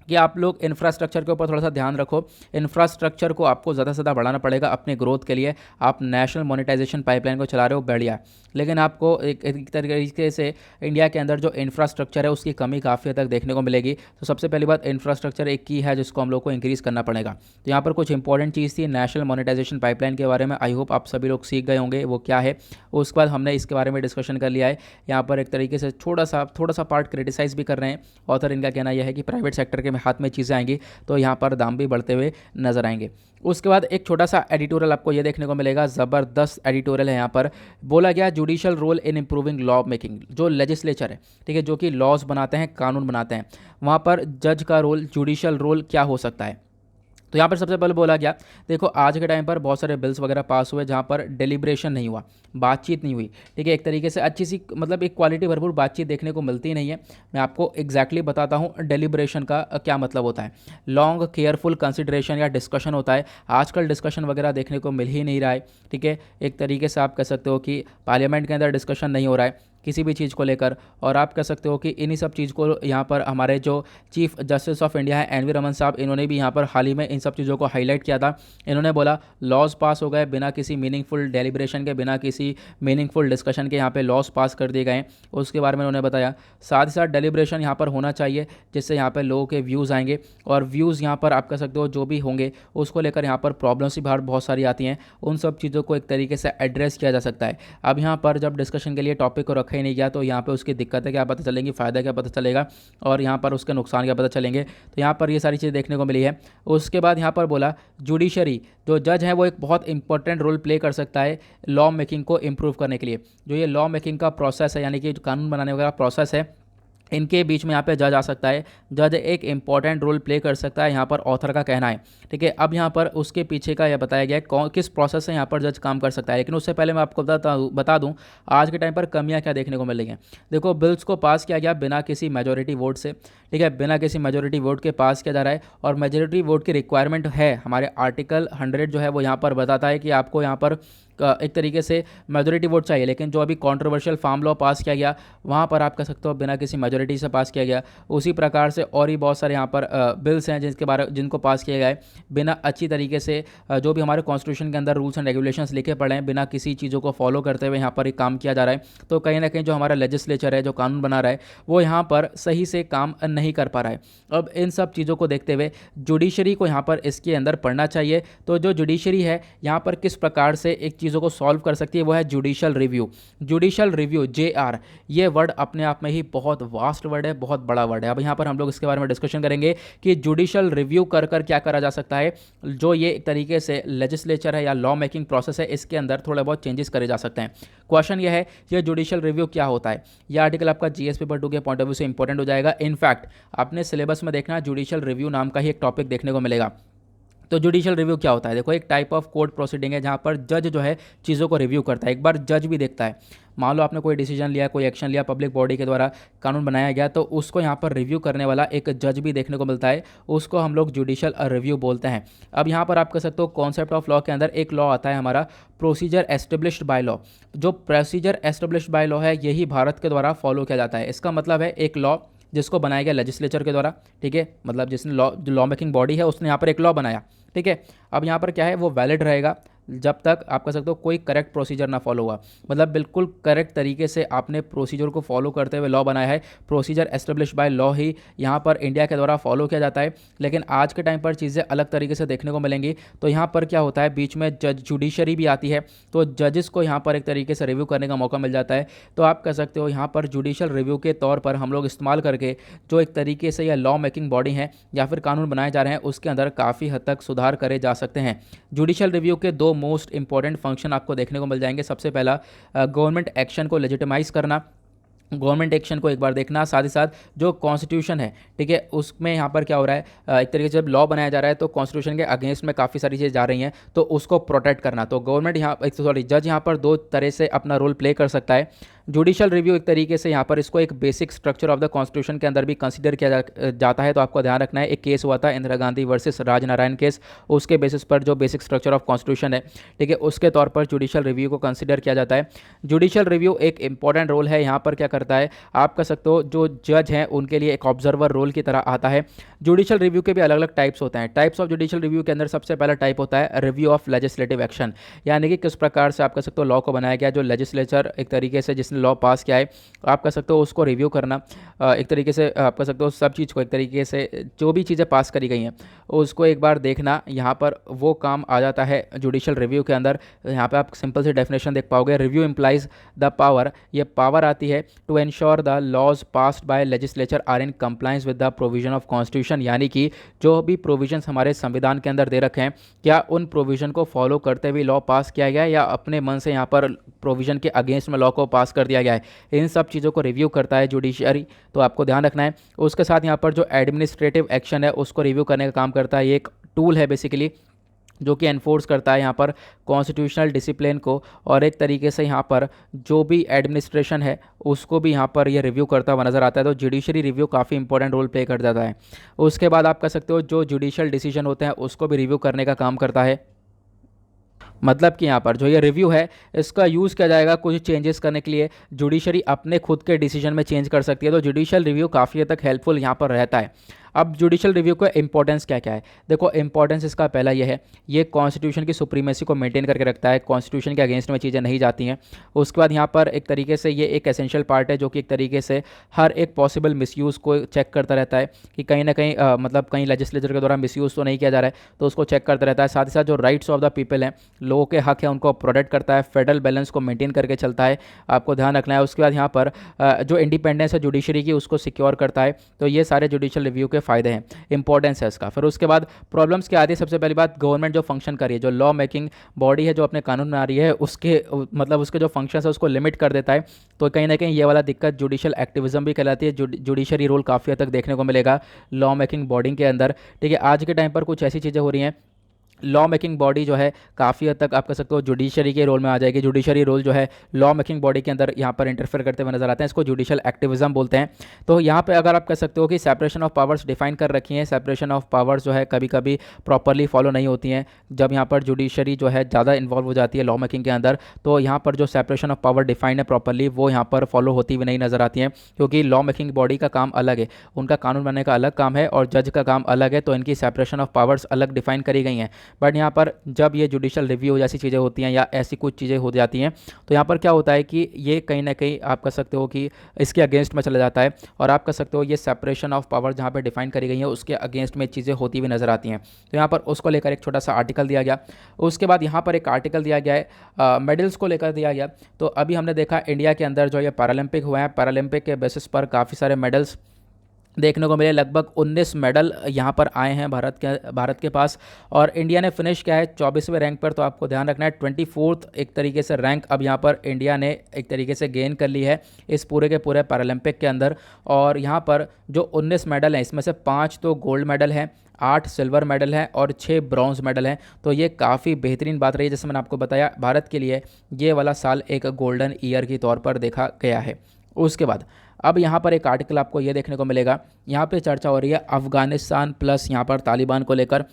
कि आप लोग इंफ्रास्ट्रक्चर के ऊपर थोड़ा सा ध्यान रखो। इंफ्रास्ट्रक्चर को आपको ज़्यादा से ज़्यादा बढ़ाना पड़ेगा अपने ग्रोथ के लिए। आप नेशनल मोनेटाइजेशन पाइपलाइन को चला रहे हो, बढ़िया, लेकिन आपको एक तरीके से इंडिया के अंदर जो इंफ्रास्ट्रक्चर है उसकी कमी काफ़ी हद तक देखने को मिलेगी। तो सबसे पहली बात, इंफ्रास्ट्रक्चर एक की है जिसको हम लोग को इंक्रीज़ करना पड़ेगा। तो यहाँ पर कुछ इंपॉर्टेंट चीज़ थी नेशनल मोनेटाइजेशन पाइपलाइन के बारे में, आई होप आप सभी लोग सीख गए होंगे वो क्या है। उसके बाद हमने इसके बारे में डिस्कशन कर लिया है। यहाँ पर एक तरीके से थोड़ा सा पार्ट क्रिटिसाइज़ भी कर रहे हैं ऑथर। इनका कहना यह है कि प्राइवेट सेक्टर के हाथ में चीज़ें आएंगी तो यहाँ पर दाम भी बढ़ते हुए नजर आएंगे। उसके बाद एक छोटा सा एडिटोरियल आपको ये देखने को मिलेगा, ज़बरदस्त एडिटोरियल है। यहाँ पर बोला गया judicial role in improving law making. जो लेजिस्लेचर है, ठीक है, जो कि लॉज बनाते हैं, कानून बनाते हैं, वहाँ पर जज का रोल, जुडिशियल रोल क्या हो सकता है। तो यहाँ पर सबसे पहले बोला गया, देखो आज के टाइम पर बहुत सारे बिल्स वगैरह पास हुए जहाँ पर डेलिब्रेशन नहीं हुआ, बातचीत नहीं हुई। ठीक है, एक तरीके से अच्छी सी मतलब एक क्वालिटी भरपूर बातचीत देखने को मिलती नहीं है। मैं आपको एग्जैक्टली बताता हूँ डेलिब्रेशन का क्या मतलब होता है। लॉन्ग केयरफुल कंसिडरेशन या डिस्कशन होता है। आजकल डिस्कशन वगैरह देखने को मिल ही नहीं रहा है। ठीक है, एक तरीके से आप कह सकते हो कि पार्लियामेंट के अंदर डिस्कशन नहीं हो रहा है, किसी भी चीज़ को लेकर। और आप कह सकते हो कि इन्हीं सब चीज़ को यहाँ पर हमारे जो चीफ जस्टिस ऑफ इंडिया है एन वी रमन साहब, इन्होंने भी यहाँ पर हाल ही में इन सब चीज़ों को हाईलाइट किया था। इन्होंने बोला लॉज पास हो गए बिना किसी मीनिंगफुल डेलिब्रेशन के, बिना किसी मीनिंगफुल डिस्कशन के यहाँ पे लॉज पास कर दिए गए, उसके बारे में उन्होंने बताया। साथ ही साथ डेलिब्रेशन यहाँ पर होना चाहिए जिससे यहाँ पे लोगों के व्यूज़ आएंगे, और व्यूज़ यहाँ पर आप कह सकते हो जो भी होंगे उसको लेकर यहाँ पर प्रॉब्लम्स भी बाहर बहुत सारी आती हैं, उन सब चीज़ों को एक तरीके से एड्रेस किया जा सकता है। अब यहाँ पर जब डिस्कशन के लिए टॉपिक को रखा ही नहीं गया तो यहाँ पे उसकी दिक्कतें क्या पता चलेंगी, फ़ायदा क्या पता चलेगा, और यहाँ पर उसके नुकसान क्या पता चलेंगे। तो यहाँ पर ये सारी चीज़ें देखने को मिली है। उसके बाद यहाँ पर बोला जुडिशरी जो जज है वो एक बहुत इंपॉर्टेंट रोल प्ले कर सकता है लॉ मेकिंग को इम्प्रूव करने के लिए। जो ये लॉ मेकिंग का प्रोसेस है, यानी कि जो कानून बनाने वगैरह प्रोसेस है, इनके बीच में यहाँ पे जज आ सकता है। जज एक इंपॉर्टेंट रोल प्ले कर सकता है, यहाँ पर ऑथर का कहना है। ठीक है, अब यहाँ पर उसके पीछे का यह बताया गया है कौन किस प्रोसेस से यहाँ पर जज काम कर सकता है। लेकिन उससे पहले मैं आपको बता दूँ आज के टाइम पर कमियाँ क्या देखने को मिल रही हैं। देखो, बिल्स को पास किया गया बिना किसी मेजोरिटी वोट से। ठीक है, बिना किसी मेजोरिटी वोट के पास किया जा रहा है, और मेजोरिटी वोट की रिक्वायरमेंट है हमारे आर्टिकल 100 जो है वो यहाँ पर बताता है कि आपको यहाँ पर एक तरीके से मेजोरिटी वोट चाहिए। लेकिन जो अभी कंट्रोवर्शियल फार्म लॉ पास किया गया वहाँ पर आप कह सकते हो बिना किसी मेजोरिटी से पास किया गया। उसी प्रकार से और ही बहुत सारे यहाँ पर बिल्स हैं जिनको पास किया गया है बिना अच्छी तरीके से जो भी हमारे कॉन्स्टिट्यूशन के अंदर रूल्स एंड रेगुलेशंस लिखे पड़े हैं, बिना किसी चीज़ों को फॉलो करते हुए यहाँ पर एक काम किया जा रहा है। तो कहीं ना कहीं जो हमारा लेजिस्लेचर है, जो कानून बना रहा है, वो यहाँ पर सही से काम नहीं कर पा रहा है। अब इन सब चीज़ों को देखते हुए जुडिशरी को यहाँ पर इसके अंदर पढ़ना चाहिए। तो जो जुडिशरी है यहाँ पर किस प्रकार से एक चीज़ों को सॉल्व कर सकती है वो है judicial review. Judicial review JR, ये वर्ड अपने आप में ही बहुत वास्ट वर्ड है, बहुत बड़ा वर्ड है। अब यहाँ पर हम लोग इसके बारे में डिस्कशन करेंगे कि जुडिशल रिव्यू कर क्या करा जा सकता है। जो ये एक तरीके से लेजिस्लेचर है या लॉ मेकिंग प्रोसेस है, इसके अंदर थोड़े बहुत चेंजेस करे जा सकते हैं। क्वेश्चन ये है ये जुडिशल रिव्यू क्या होता है। यह आर्टिकल आपका GS पेपर 2 के पॉइंट ऑफ व्यू से इंपॉर्टेंट हो जाएगा। इनफैक्ट अपने सिलेबस में देखना जुडिशल रिव्यू नाम का ही एक टॉपिक देखने को मिलेगा। तो जुडिशल रिव्यू क्या होता है? देखो, एक टाइप ऑफ कोर्ट प्रोसीडिंग है जहाँ पर जज जो है चीज़ों को रिव्यू करता है। एक बार जज भी देखता है, मान लो आपने कोई डिसीजन लिया, कोई एक्शन लिया, पब्लिक बॉडी के द्वारा कानून बनाया गया, तो उसको यहाँ पर रिव्यू करने वाला एक जज भी देखने को मिलता है, उसको हम लोग जुडिशल रिव्यू बोलते हैं। अब यहाँ पर आप कह सकते हो कॉन्सेप्ट ऑफ लॉ के अंदर एक लॉ आता है हमारा प्रोसीजर एस्टेब्लिश्ड बाय लॉ। जो प्रोसीजर एस्टेब्लिश्ड बाय लॉ है यही भारत के द्वारा फॉलो किया जाता है। इसका मतलब है एक लॉ जिसको बनाया गया लेजिस्लेचर के द्वारा। ठीक है, मतलब जिसने लॉ मेकिंग बॉडी है उसने यहाँ पर एक लॉ बनाया। ठीक है, अब यहाँ पर क्या है, वो वैलिड रहेगा जब तक आप कह सकते हो कोई करेक्ट प्रोसीजर ना फॉलो हुआ। मतलब बिल्कुल करेक्ट तरीके से आपने प्रोसीजर को फॉलो करते हुए लॉ बनाया है। प्रोसीजर एस्टेब्लिश बाय लॉ ही यहाँ पर इंडिया के द्वारा फॉलो किया जाता है। लेकिन आज के टाइम पर चीज़ें अलग तरीके से देखने को मिलेंगी। तो यहाँ पर क्या होता है, बीच में जुडिशरी भी आती है, तो जजेस को यहाँ पर एक तरीके से रिव्यू करने का मौका मिल जाता है। तो आप कह सकते हो यहाँ पर जुडिशल रिव्यू के तौर पर हम लोग इस्तेमाल करके जो एक तरीके से यह लॉ मेकिंग बॉडी है या फिर कानून बनाए जा रहे हैं उसके अंदर काफ़ी हद तक सुधार करे जा सकते हैं। जुडिशल रिव्यू के दो मोस्ट इंपॉर्टेंट फंक्शन आपको देखने को मिल जाएंगे। सबसे पहला गवर्नमेंट एक्शन को लेजिटिमाइज करना, गवर्नमेंट एक्शन को एक बार देखना, साथ ही साथ जो कॉन्स्टिट्यूशन है, ठीक है, उसमें यहाँ पर क्या हो रहा है, एक तरीके से जब लॉ बनाया जा रहा है तो कॉन्स्टिट्यूशन के अगेंस्ट में काफ़ी सारी चीज़ें जा रही हैं, तो उसको प्रोटेक्ट करना। तो गवर्नमेंट यहाँ जज यहाँ पर दो तरह से अपना रोल प्ले कर सकता है। जुडिशल रिव्यू एक तरीके से यहाँ पर इसको एक basic structure of the constitution के अंदर भी कंसीडर किया जाता है। तो आपको ध्यान रखना है, एक केस हुआ था इंदिरा गांधी वर्सेस राजनारायण केस, उसके बेसिस पर जो बेसिक स्ट्रक्चर ऑफ कॉन्स्टिट्यूशन है, ठीक है, उसके तौर पर जुडिशल रिव्यू को कंसीडर किया जाता है। जुडिशल रिव्यू एक इंपॉर्टेंट रोल है, यहाँ पर क्या करता है, आप कह सकते हो जो जज हैं उनके लिए एक ऑब्जर्वर रोल की तरह आता है। जुडिशल रिव्यू के भी अलग अलग टाइप्स होते हैं। टाइप्स ऑफ जुडिशल रिव्यू के अंदर सबसे पहला टाइप होता है रिव्यू ऑफ लेजिस्लेटिव एक्शन, यानी कि किस प्रकार से आप कह सकते हो लॉ को बनाया गया, जो लेजिस्लेचर एक तरीके से जिसने लॉ पास किया है, आप कह सकते हो उसको रिव्यू करना। एक तरीके से आप कह सकते हो सब चीज़ को एक तरीके से जो भी चीज़ें पास करी गई हैं उसको एक बार देखना, यहाँ पर वो काम आ जाता है जुडिशल रिव्यू के अंदर। यहाँ पे आप सिंपल सी डेफिनेशन देख पाओगे, रिव्यू इम्प्लाइज द पावर, ये पावर आती है to ensure the laws passed by legislature are in compliance with the provision of constitution, यानी कि जो भी प्रोविजंस हमारे संविधान के अंदर दे रखे हैं क्या उन प्रोविजन को फॉलो करते हुए लॉ पास किया गया है या अपने मन से यहाँ पर प्रोविजन के अगेंस्ट में लॉ को पास कर दिया गया है। इन सब चीज़ों को रिव्यू करता है जुडिशरी, तो आपको ध्यान रखना है। उसके साथ यहाँ पर जो एडमिनिस्ट्रेटिव एक्शन है उसको रिव्यू करने का काम करता है। ये एक टूल है बेसिकली जो कि एनफोर्स करता है यहाँ पर कॉन्स्टिट्यूशनल डिसिप्लिन को, और एक तरीके से यहाँ पर जो भी एडमिनिस्ट्रेशन है उसको भी यहाँ पर ये रिव्यू करता हुआ नज़र आता है। तो जुडिशरी रिव्यू काफ़ी इंपॉर्टेंट रोल प्ले कर जाता है। उसके बाद आप कह सकते हो जो जुडिशल डिसीजन होते हैं उसको भी रिव्यू करने का काम करता है। मतलब कि यहाँ पर जो ये रिव्यू है इसका यूज़ किया जाएगा कुछ चेंजेस करने के लिए। जुडिशरी अपने खुद के डिसीजन में चेंज कर सकती है, तो जुडिशियल रिव्यू काफ़ी हद तक हेल्पफुल यहाँ पर रहता है। अब जुडिशियल रिव्यू का इंपॉर्टेंस क्या क्या है, देखो इंपॉर्टेंस इसका पहला ये है, ये कॉन्स्टिट्यूशन की सुप्रीमेसी को मेंटेन करके रखता है, कॉन्स्टिट्यूशन के अगेंस्ट में चीज़ें नहीं जाती हैं। उसके बाद यहाँ पर एक तरीके से ये एक एसेंशियल पार्ट है जो कि एक तरीके से हर एक पॉसिबल मिसयूज़ को चेक करता रहता है कि कहीं ना कहीं मतलब कहीं लेजिस्लेचर के द्वारा मिसयूज़ तो नहीं किया जा रहा है, तो उसको चेक करता रहता है। साथ ही साथ जो राइट्स ऑफ द पीपल हैं, लोगों के हक है, उनको प्रोटेक्ट करता है, फेडरल बैलेंस को मेंटेन करके चलता है, आपको ध्यान रखना है। उसके बाद यहाँ पर जो इंडिपेंडेंस है जुडिशरी की उसको सिक्योर करता है। तो ये सारे जुडिशियल रिव्यू के फ़ायदे हैं, इंपॉर्टेंस है इसका। फिर उसके बाद प्रॉब्लम्स क्या आती है, सबसे पहली बात गवर्नमेंट जो फंक्शन कर रही है, जो लॉ मेकिंग बॉडी है जो अपने कानून बना रही है, उसके मतलब उसके जो फंक्शन है उसको लिमिट कर देता है। तो कहीं ना कहीं ये वाला दिक्कत जुडिशियल एक्टिविज्म भी कहलाती है। जुडिशरी रोल काफ़ी हद तक देखने को मिलेगा लॉ मेकिंग बॉडी के अंदर। ठीक है, आज के टाइम पर कुछ ऐसी चीज़ें हो रही हैं, लॉ मेकिंग बॉडी जो है काफ़ी हद तक आप कह सकते हो जुडिशरी के रोल में आ जाएगी। जुडिशरी रोल जो है लॉ मेकिंग बॉडी के अंदर यहाँ पर इंटरफेयर करते हुए नजर आते हैं, इसको जुडिशियल एक्टिविज्म बोलते हैं। तो यहाँ पे अगर आप कह सकते हो कि सेपरेशन ऑफ पावर्स डिफाइन कर रखी हैं, सेपरेशन ऑफ पावर्स जो है कभी कभी प्रॉपरली फॉलो नहीं होती हैं। जब यहाँ पर जुडिशरी जो है ज़्यादा इन्वॉल्व हो जाती है लॉ मेकिंग के अंदर, तो यहाँ पर जो सेपरेशन ऑफ पावर डिफाइन है प्रॉपरली, वो यहाँ पर फॉलो होती हुई नहीं नजर आती हैं, क्योंकि लॉ मेकिंग बॉडी का काम अलग है, उनका कानून बनाने का अलग काम है और जज का काम अलग है, तो इनकी सेपरेशन ऑफ पावर्स अलग डिफाइन करी गई हैं। बट यहाँ पर जब ये जुडिशियल रिव्यू जैसी चीज़ें होती हैं या ऐसी कुछ चीज़ें हो जाती हैं, तो यहाँ पर क्या होता है कि ये कहीं ना कहीं आप कह सकते हो कि इसके अगेंस्ट में चला जाता है, और आप कह सकते हो ये सेपरेशन ऑफ पावर जहाँ पे डिफाइन करी गई है उसके अगेंस्ट में चीज़ें होती हुई नजर आती हैं। तो यहाँ पर उसको लेकर एक छोटा सा आर्टिकल दिया गया। उसके बाद यहाँ पर एक आर्टिकल दिया गया है मेडल्स को लेकर दिया गया। तो अभी हमने देखा इंडिया के अंदर जो ये पैरालंपिक हुआ है, पैरालंपिक के बेसिस पर काफ़ी सारे मेडल्स देखने को मिले, लगभग 19 मेडल यहाँ पर आए हैं भारत के पास। और इंडिया ने फिनिश किया है 24वें रैंक पर। तो आपको ध्यान रखना है 24th एक तरीके से रैंक अब यहाँ पर इंडिया ने एक तरीके से गेन कर ली है इस पूरे के पूरे पैरालंपिक के अंदर। और यहाँ पर जो 19 मेडल हैं इसमें से 5 तो गोल्ड मेडल हैं, 8 सिल्वर मेडल हैं और 6 ब्रॉन्ज मेडल हैं। तो ये काफ़ी बेहतरीन बात रही है, जैसे मैंने आपको बताया भारत के लिए ये वाला साल एक गोल्डन ईयर के तौर पर देखा गया है। उसके बाद अब यहाँ पर एक आर्टिकल आपको ये देखने को मिलेगा, यहाँ पे चर्चा हो रही है अफ़गानिस्तान प्लस यहाँ पर तालिबान को लेकर,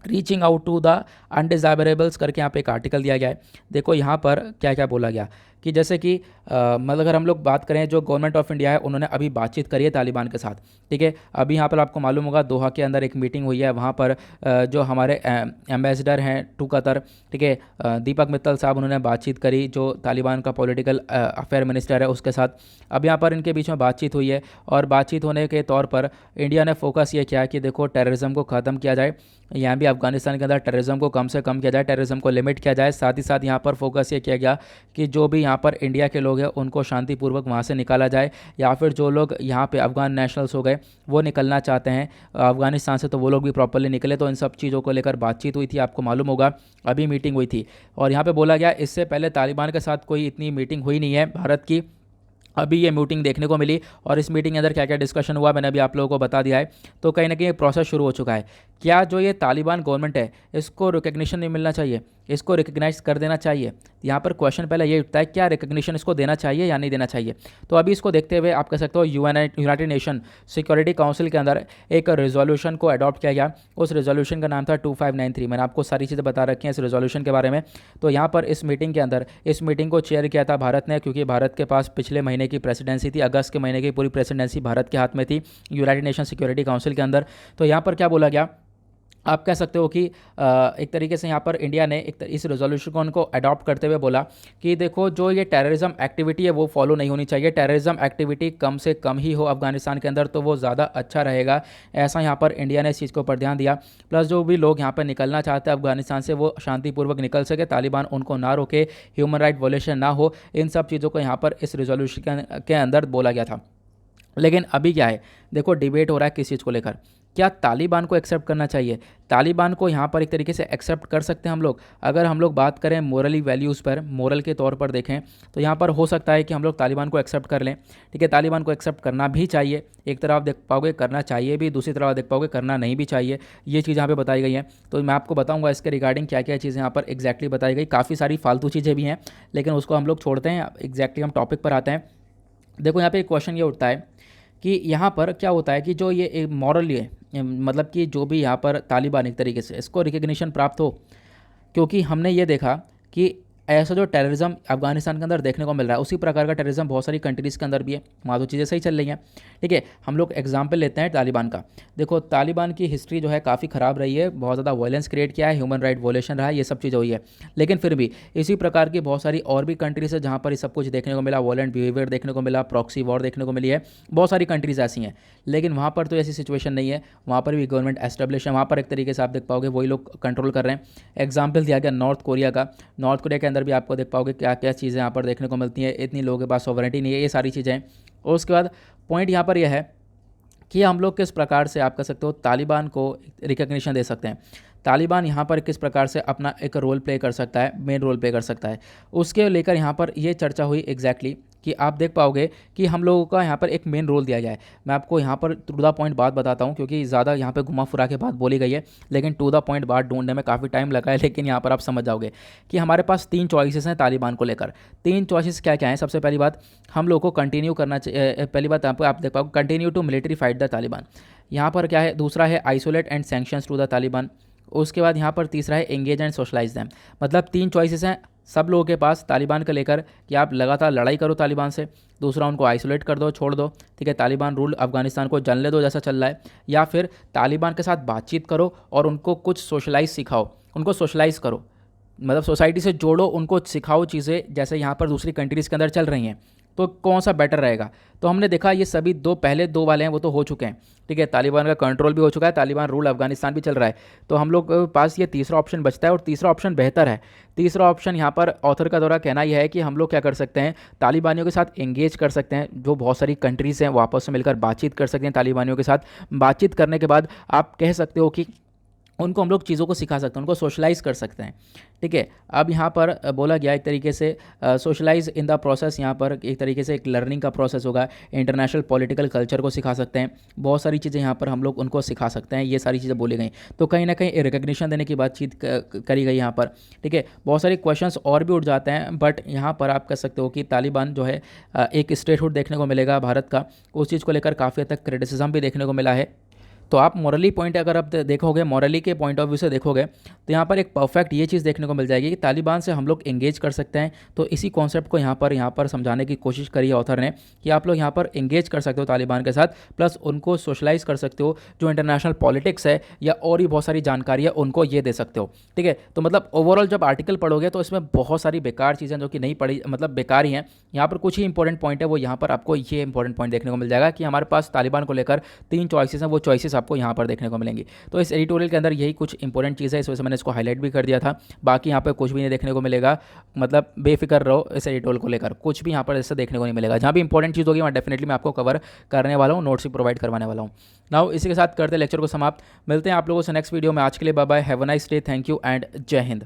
रीचिंग आउट टू द अनडिज़ायरेबल्स करके यहाँ पे एक आर्टिकल दिया गया है। देखो यहाँ पर क्या क्या बोला गया कि जैसे कि मतलब अगर हम लोग बात करें, जो गवर्नमेंट ऑफ इंडिया है उन्होंने अभी बातचीत करी है तालिबान के साथ। ठीक है, अभी यहाँ पर आपको मालूम होगा दोहा के अंदर एक मीटिंग हुई है, वहाँ पर जो हमारे एम्बेसडर हैं टू कतर, ठीक है, दीपक मित्तल साहब, उन्होंने बातचीत करी जो तालिबान का पॉलिटिकल अफेयर मिनिस्टर है उसके साथ। अब यहाँ पर इनके बीच में बातचीत हुई है, और बातचीत होने के तौर पर इंडिया ने फोकस ये किया कि देखो टेररिज्म को ख़त्म किया जाए, यहाँ भी अफगानिस्तान के अंदर टेररिज्म को कम से कम किया जाए, टेररिज्म को लिमिट किया जाए। साथ ही साथ यहाँ पर फोकस ये किया गया कि जो भी यहाँ पर इंडिया के लोग हैं उनको शांतिपूर्वक वहाँ से निकाला जाए, या फिर जो लोग यहाँ पे अफगान नेशनल्स हो गए वो निकलना चाहते हैं अफगानिस्तान से, तो वो लोग भी प्रॉपरली निकले। तो इन सब चीज़ों को लेकर बातचीत हुई थी, आपको मालूम होगा अभी मीटिंग हुई थी। और यहाँ पर बोला गया इससे पहले तालिबान के साथ कोई इतनी मीटिंग हुई नहीं है भारत की, अभी ये मीटिंग देखने को मिली। और इस मीटिंग के अंदर क्या क्या डिस्कशन हुआ मैंने अभी आप लोगों को बता दिया है। तो कहीं ना कहीं प्रोसेस शुरू हो चुका है। क्या जो ये तालिबान गवर्नमेंट है इसको रिकग्निशन नहीं मिलना चाहिए, इसको रिकग्नाइज कर देना चाहिए? यहाँ पर क्वेश्चन पहले ये उठता है, क्या रिकग्निशन इसको देना चाहिए या नहीं देना चाहिए? तो अभी इसको देखते हुए आप कह सकते हो यूनाइटेड नेशन सिक्योरिटी काउंसिल के अंदर एक रेजोल्यूशन को अडॉप्ट किया गया। उस रेजोल्यूशन का नाम था 2593। मैंने आपको सारी चीज़ें बता रखी हैं इस रेजोल्यूशन के बारे में। तो यहाँ पर इस मीटिंग के अंदर इस मीटिंग को चेयर किया था भारत ने, क्योंकि भारत के पास पिछले महीने की प्रेसिडेंसी थी, अगस्त के महीने की पूरी प्रेसिडेंसी भारत के हाथ में थी यूनाइटेड नेशन सिक्योरिटी काउंसिल के अंदर। तो यहाँ पर क्या बोला गया, आप कह सकते हो कि एक तरीके से यहाँ पर इंडिया ने इस रेजोल्यूशन को उनको अडॉप्ट करते हुए बोला कि देखो जो ये टेररिज्म एक्टिविटी है वो फॉलो नहीं होनी चाहिए, टेररिज्म एक्टिविटी कम से कम ही हो अफगानिस्तान के अंदर तो वो ज़्यादा अच्छा रहेगा। ऐसा यहाँ पर इंडिया ने इस चीज़ के ऊपर ध्यान दिया। प्लस जो भी लोग यहाँ पर निकलना चाहते हैं अफगानिस्तान से वो शांतिपूर्वक निकल सके, तालिबान उनको ना रोके, ह्यूमन राइट वॉयलेशन ना हो, इन सब चीज़ों को यहाँ पर इस रेजोल्यूशन के अंदर बोला गया था। लेकिन अभी क्या है, देखो डिबेट हो रहा है किस चीज़ को लेकर, क्या तालिबान को एक्सेप्ट करना चाहिए? तालिबान को यहाँ पर एक तरीके से एक्सेप्ट कर सकते हैं हम लोग। अगर हम लोग बात करें मोरली वैल्यूज़ पर, मोरल के तौर पर देखें, तो यहाँ पर हो सकता है कि हम लोग तालिबान को एक्सेप्ट कर लें। ठीक है, तालिबान को एक्सेप्ट करना भी चाहिए, एक तरफ आप देख पाओगे करना चाहिए भी, दूसरी तरफ आप देख पाओगे करना नहीं भी चाहिए। ये चीज़ यहाँ पे बताई गई है। तो मैं आपको बताऊँगा इसके रिगार्डिंग क्या क्या चीज़ें यहाँ पर एग्जैक्टली बताई गई। काफ़ी सारी फालतू चीज़ें भी हैं, लेकिन उसको हम लोग छोड़ते हैं, एग्जैक्टली हम टॉपिक पर आते हैं। देखो यहाँ पर एक क्वेश्चन ये उठता है कि यहाँ पर क्या होता है कि जो ये मॉरली है, मतलब कि जो भी यहाँ पर तालिबान एक तरीके से इसको रिकग्निशन प्राप्त हो, क्योंकि हमने ये देखा कि ऐसा जो टेररिज्म अफगानिस्तान के अंदर देखने को मिल रहा है, उसी प्रकार का टेररिज्म बहुत सारी कंट्रीज़ के अंदर भी है, वहाँ तो चीज़ें सही चल रही हैं। ठीक है, हम लोग एग्जाम्पल लेते हैं तालिबान का। देखो तालिबान की हिस्ट्री जो है काफ़ी ख़राब रही है, बहुत ज़्यादा वायलेंस क्रिएट किया है, ह्यूमन राइट वोलेशन रहा है, ये सब चीज़ हुई है। लेकिन फिर भी इसी प्रकार की बहुत सारी और भी कंट्रीज़ है जहाँ पर ये सब कुछ देखने को मिला, वॉलेंट बिहेवियर देखने को मिला, प्रॉक्सी वॉर देखने को मिली है, बहुत सारी कंट्रीज़ ऐसी हैं। लेकिन वहाँ पर तो ऐसी सिचुएशन नहीं है, वहाँ पर भी गवर्नमेंट एस्टेब्लिश है, वहाँ पर एक तरीके से आप देख पाओगे वही लोग कंट्रोल कर रहे हैं। एग्जाम्पल दिया गया नॉर्थ कोरिया का, नॉर्थ कोरिया के अंदर भी आपको देख पाओगे क्या क्या चीज़ें यहाँ पर देखने को मिलती हैं, इतनी लोगों के पास सॉवरेनिटी नहीं है, ये सारी चीज़ें हैं। और उसके बाद पॉइंट यहाँ पर यह है कि हम लोग किस प्रकार से आप कह सकते हो तालिबान को रिकग्निशन दे सकते हैं, तालिबान यहाँ पर किस प्रकार से अपना एक रोल प्ले कर सकता है, मेन रोल प्ले कर सकता है, उसके लेकर यहाँ पर ये चर्चा हुई एग्जैक्टली कि आप देख पाओगे कि हम लोगों का यहाँ पर एक मेन रोल दिया गया है। मैं आपको यहाँ पर टू द पॉइंट बात बताता हूँ, क्योंकि ज़्यादा यहाँ पे घुमा फुरा के बात बोली गई है, लेकिन टू द पॉइंट बात ढूंढने में काफ़ी टाइम लगा है, लेकिन यहाँ पर आप समझ जाओगे कि हमारे पास 3 चॉइसेस हैं तालिबान को लेकर। 3 चॉइसेस क्या क्या हैं? सबसे पहली बात, हम लोग को कंटिन्यू करना चाहिए, पहली बात आपको आप देख पाओगे continue to military fight the Taliban, यहाँ पर क्या है। दूसरा है isolate and sanctions to the Taliban. उसके बाद यहाँ पर तीसरा है एंगेज एंड सोशलाइज दैम। मतलब 3 चॉइसेस हैं सब लोगों के पास तालिबान को लेकर कि आप लगातार लड़ाई करो तालिबान से, दूसरा उनको आइसोलेट कर दो, छोड़ दो, ठीक है, तालिबान रूल अफगानिस्तान को जलने दो जैसा चल रहा है, या फिर तालिबान के साथ बातचीत करो और उनको कुछ सोशलाइज सिखाओ, उनको सोशलाइज करो, मतलब सोसाइटी से जोड़ो, उनको सिखाओ चीज़ें जैसे यहाँ पर दूसरी कंट्रीज़ के अंदर चल रही हैं। तो कौन सा बेटर रहेगा? तो हमने देखा ये सभी पहले दो वाले हैं वो तो हो चुके हैं, ठीक है, तालिबान का कंट्रोल भी हो चुका है, तालिबान रूल अफगानिस्तान भी चल रहा है। तो हम लोग के पास ये तीसरा ऑप्शन बचता है, और तीसरा ऑप्शन बेहतर है। तीसरा ऑप्शन यहाँ पर ऑथर का द्वारा कहना यह है कि हम लोग क्या कर सकते हैं, तालिबानियों के साथ एंगेज कर सकते हैं, जो बहुत सारी कंट्रीज़ हैं वो आपस में मिलकर बातचीत कर सकते हैं। तालिबानियों के साथ बातचीत करने के बाद आप कह सकते हो कि उनको हम लोग चीज़ों को सिखा सकते हैं, उनको सोशलाइज कर सकते हैं, ठीक है। अब यहाँ पर बोला गया एक तरीके से सोशलाइज इन द प्रोसेस, यहाँ पर एक तरीके से एक लर्निंग का प्रोसेस होगा। इंटरनेशनल पॉलिटिकल कल्चर को सिखा सकते हैं, बहुत सारी चीज़ें यहाँ पर हम लोग उनको सिखा सकते हैं, ये सारी चीज़ें बोली गई। तो कहीं ना कहीं रिकग्निशन देने की बातचीत करी गई यहाँ पर, ठीक है। बहुत सारे क्वेश्चंस और भी उठ जाते हैं, बट यहाँ पर आप कह सकते हो कि तालिबान जो है एक स्टेटहुड देखने को मिलेगा भारत का, उस चीज़ को लेकर काफ़ी हद तक क्रिटिसिज्म भी देखने को मिला है। तो आप मॉरली पॉइंट अगर आप देखोगे, मॉरली के पॉइंट ऑफ व्यू से देखोगे, तो यहाँ पर एक परफेक्ट ये चीज़ देखने को मिल जाएगी कि तालिबान से हम लोग एंगेज कर सकते हैं। तो इसी कॉन्सेप्ट को यहाँ पर समझाने की कोशिश करी है ऑथर ने कि आप लोग यहाँ पर एंगेज कर सकते हो तालिबान के साथ, प्लस उनको सोशलाइज कर सकते हो, जो इंटरनेशनल पॉलिटिक्स है या और भी बहुत सारी जानकारी है उनको ये दे सकते हो, ठीक है। तो मतलब ओवरऑल जब आर्टिकल पढ़ोगे तो इसमें बहुत सारी बेकार चीज़ें जो कि नहीं पढ़ी, मतलब बेकार ही हैं। यहाँ पर कुछ ही इंपॉर्टेंट पॉइंट है, वो यहाँ पर आपको ये इंपॉर्टेंट पॉइंट देखने को मिल जाएगा कि हमारे पास तालिबान को लेकर 3 चॉइसेस हैं, वो चॉइसेस आपको यहाँ पर देखने को मिलेंगी। तो इस एडिटोरियल के अंदर यही कुछ इंपॉर्टेंट चीज़ है, इस वजह से मैंने इसको हाईलाइट भी कर दिया था। बाकी यहाँ पे कुछ भी नहीं देखने को मिलेगा, मतलब बेफिक्र रहो, इस एडिटोरियल को लेकर कुछ भी यहाँ पर ऐसे देखने को नहीं मिलेगा। जहाँ भी इंपॉर्टेंट चीज़ होगी मैं डेफिनेटली मैं आपको कवर करने वाला हूँ, नोट्स भी प्रोवाइड करवाने वाला हूँ। नाउ इसी के साथ करते लेक्चर को समाप्त, मिलते हैं आप लोगों से नेक्स्ट वीडियो में। आज के लिए bye bye, have a nice day, thank you and जय हिंद।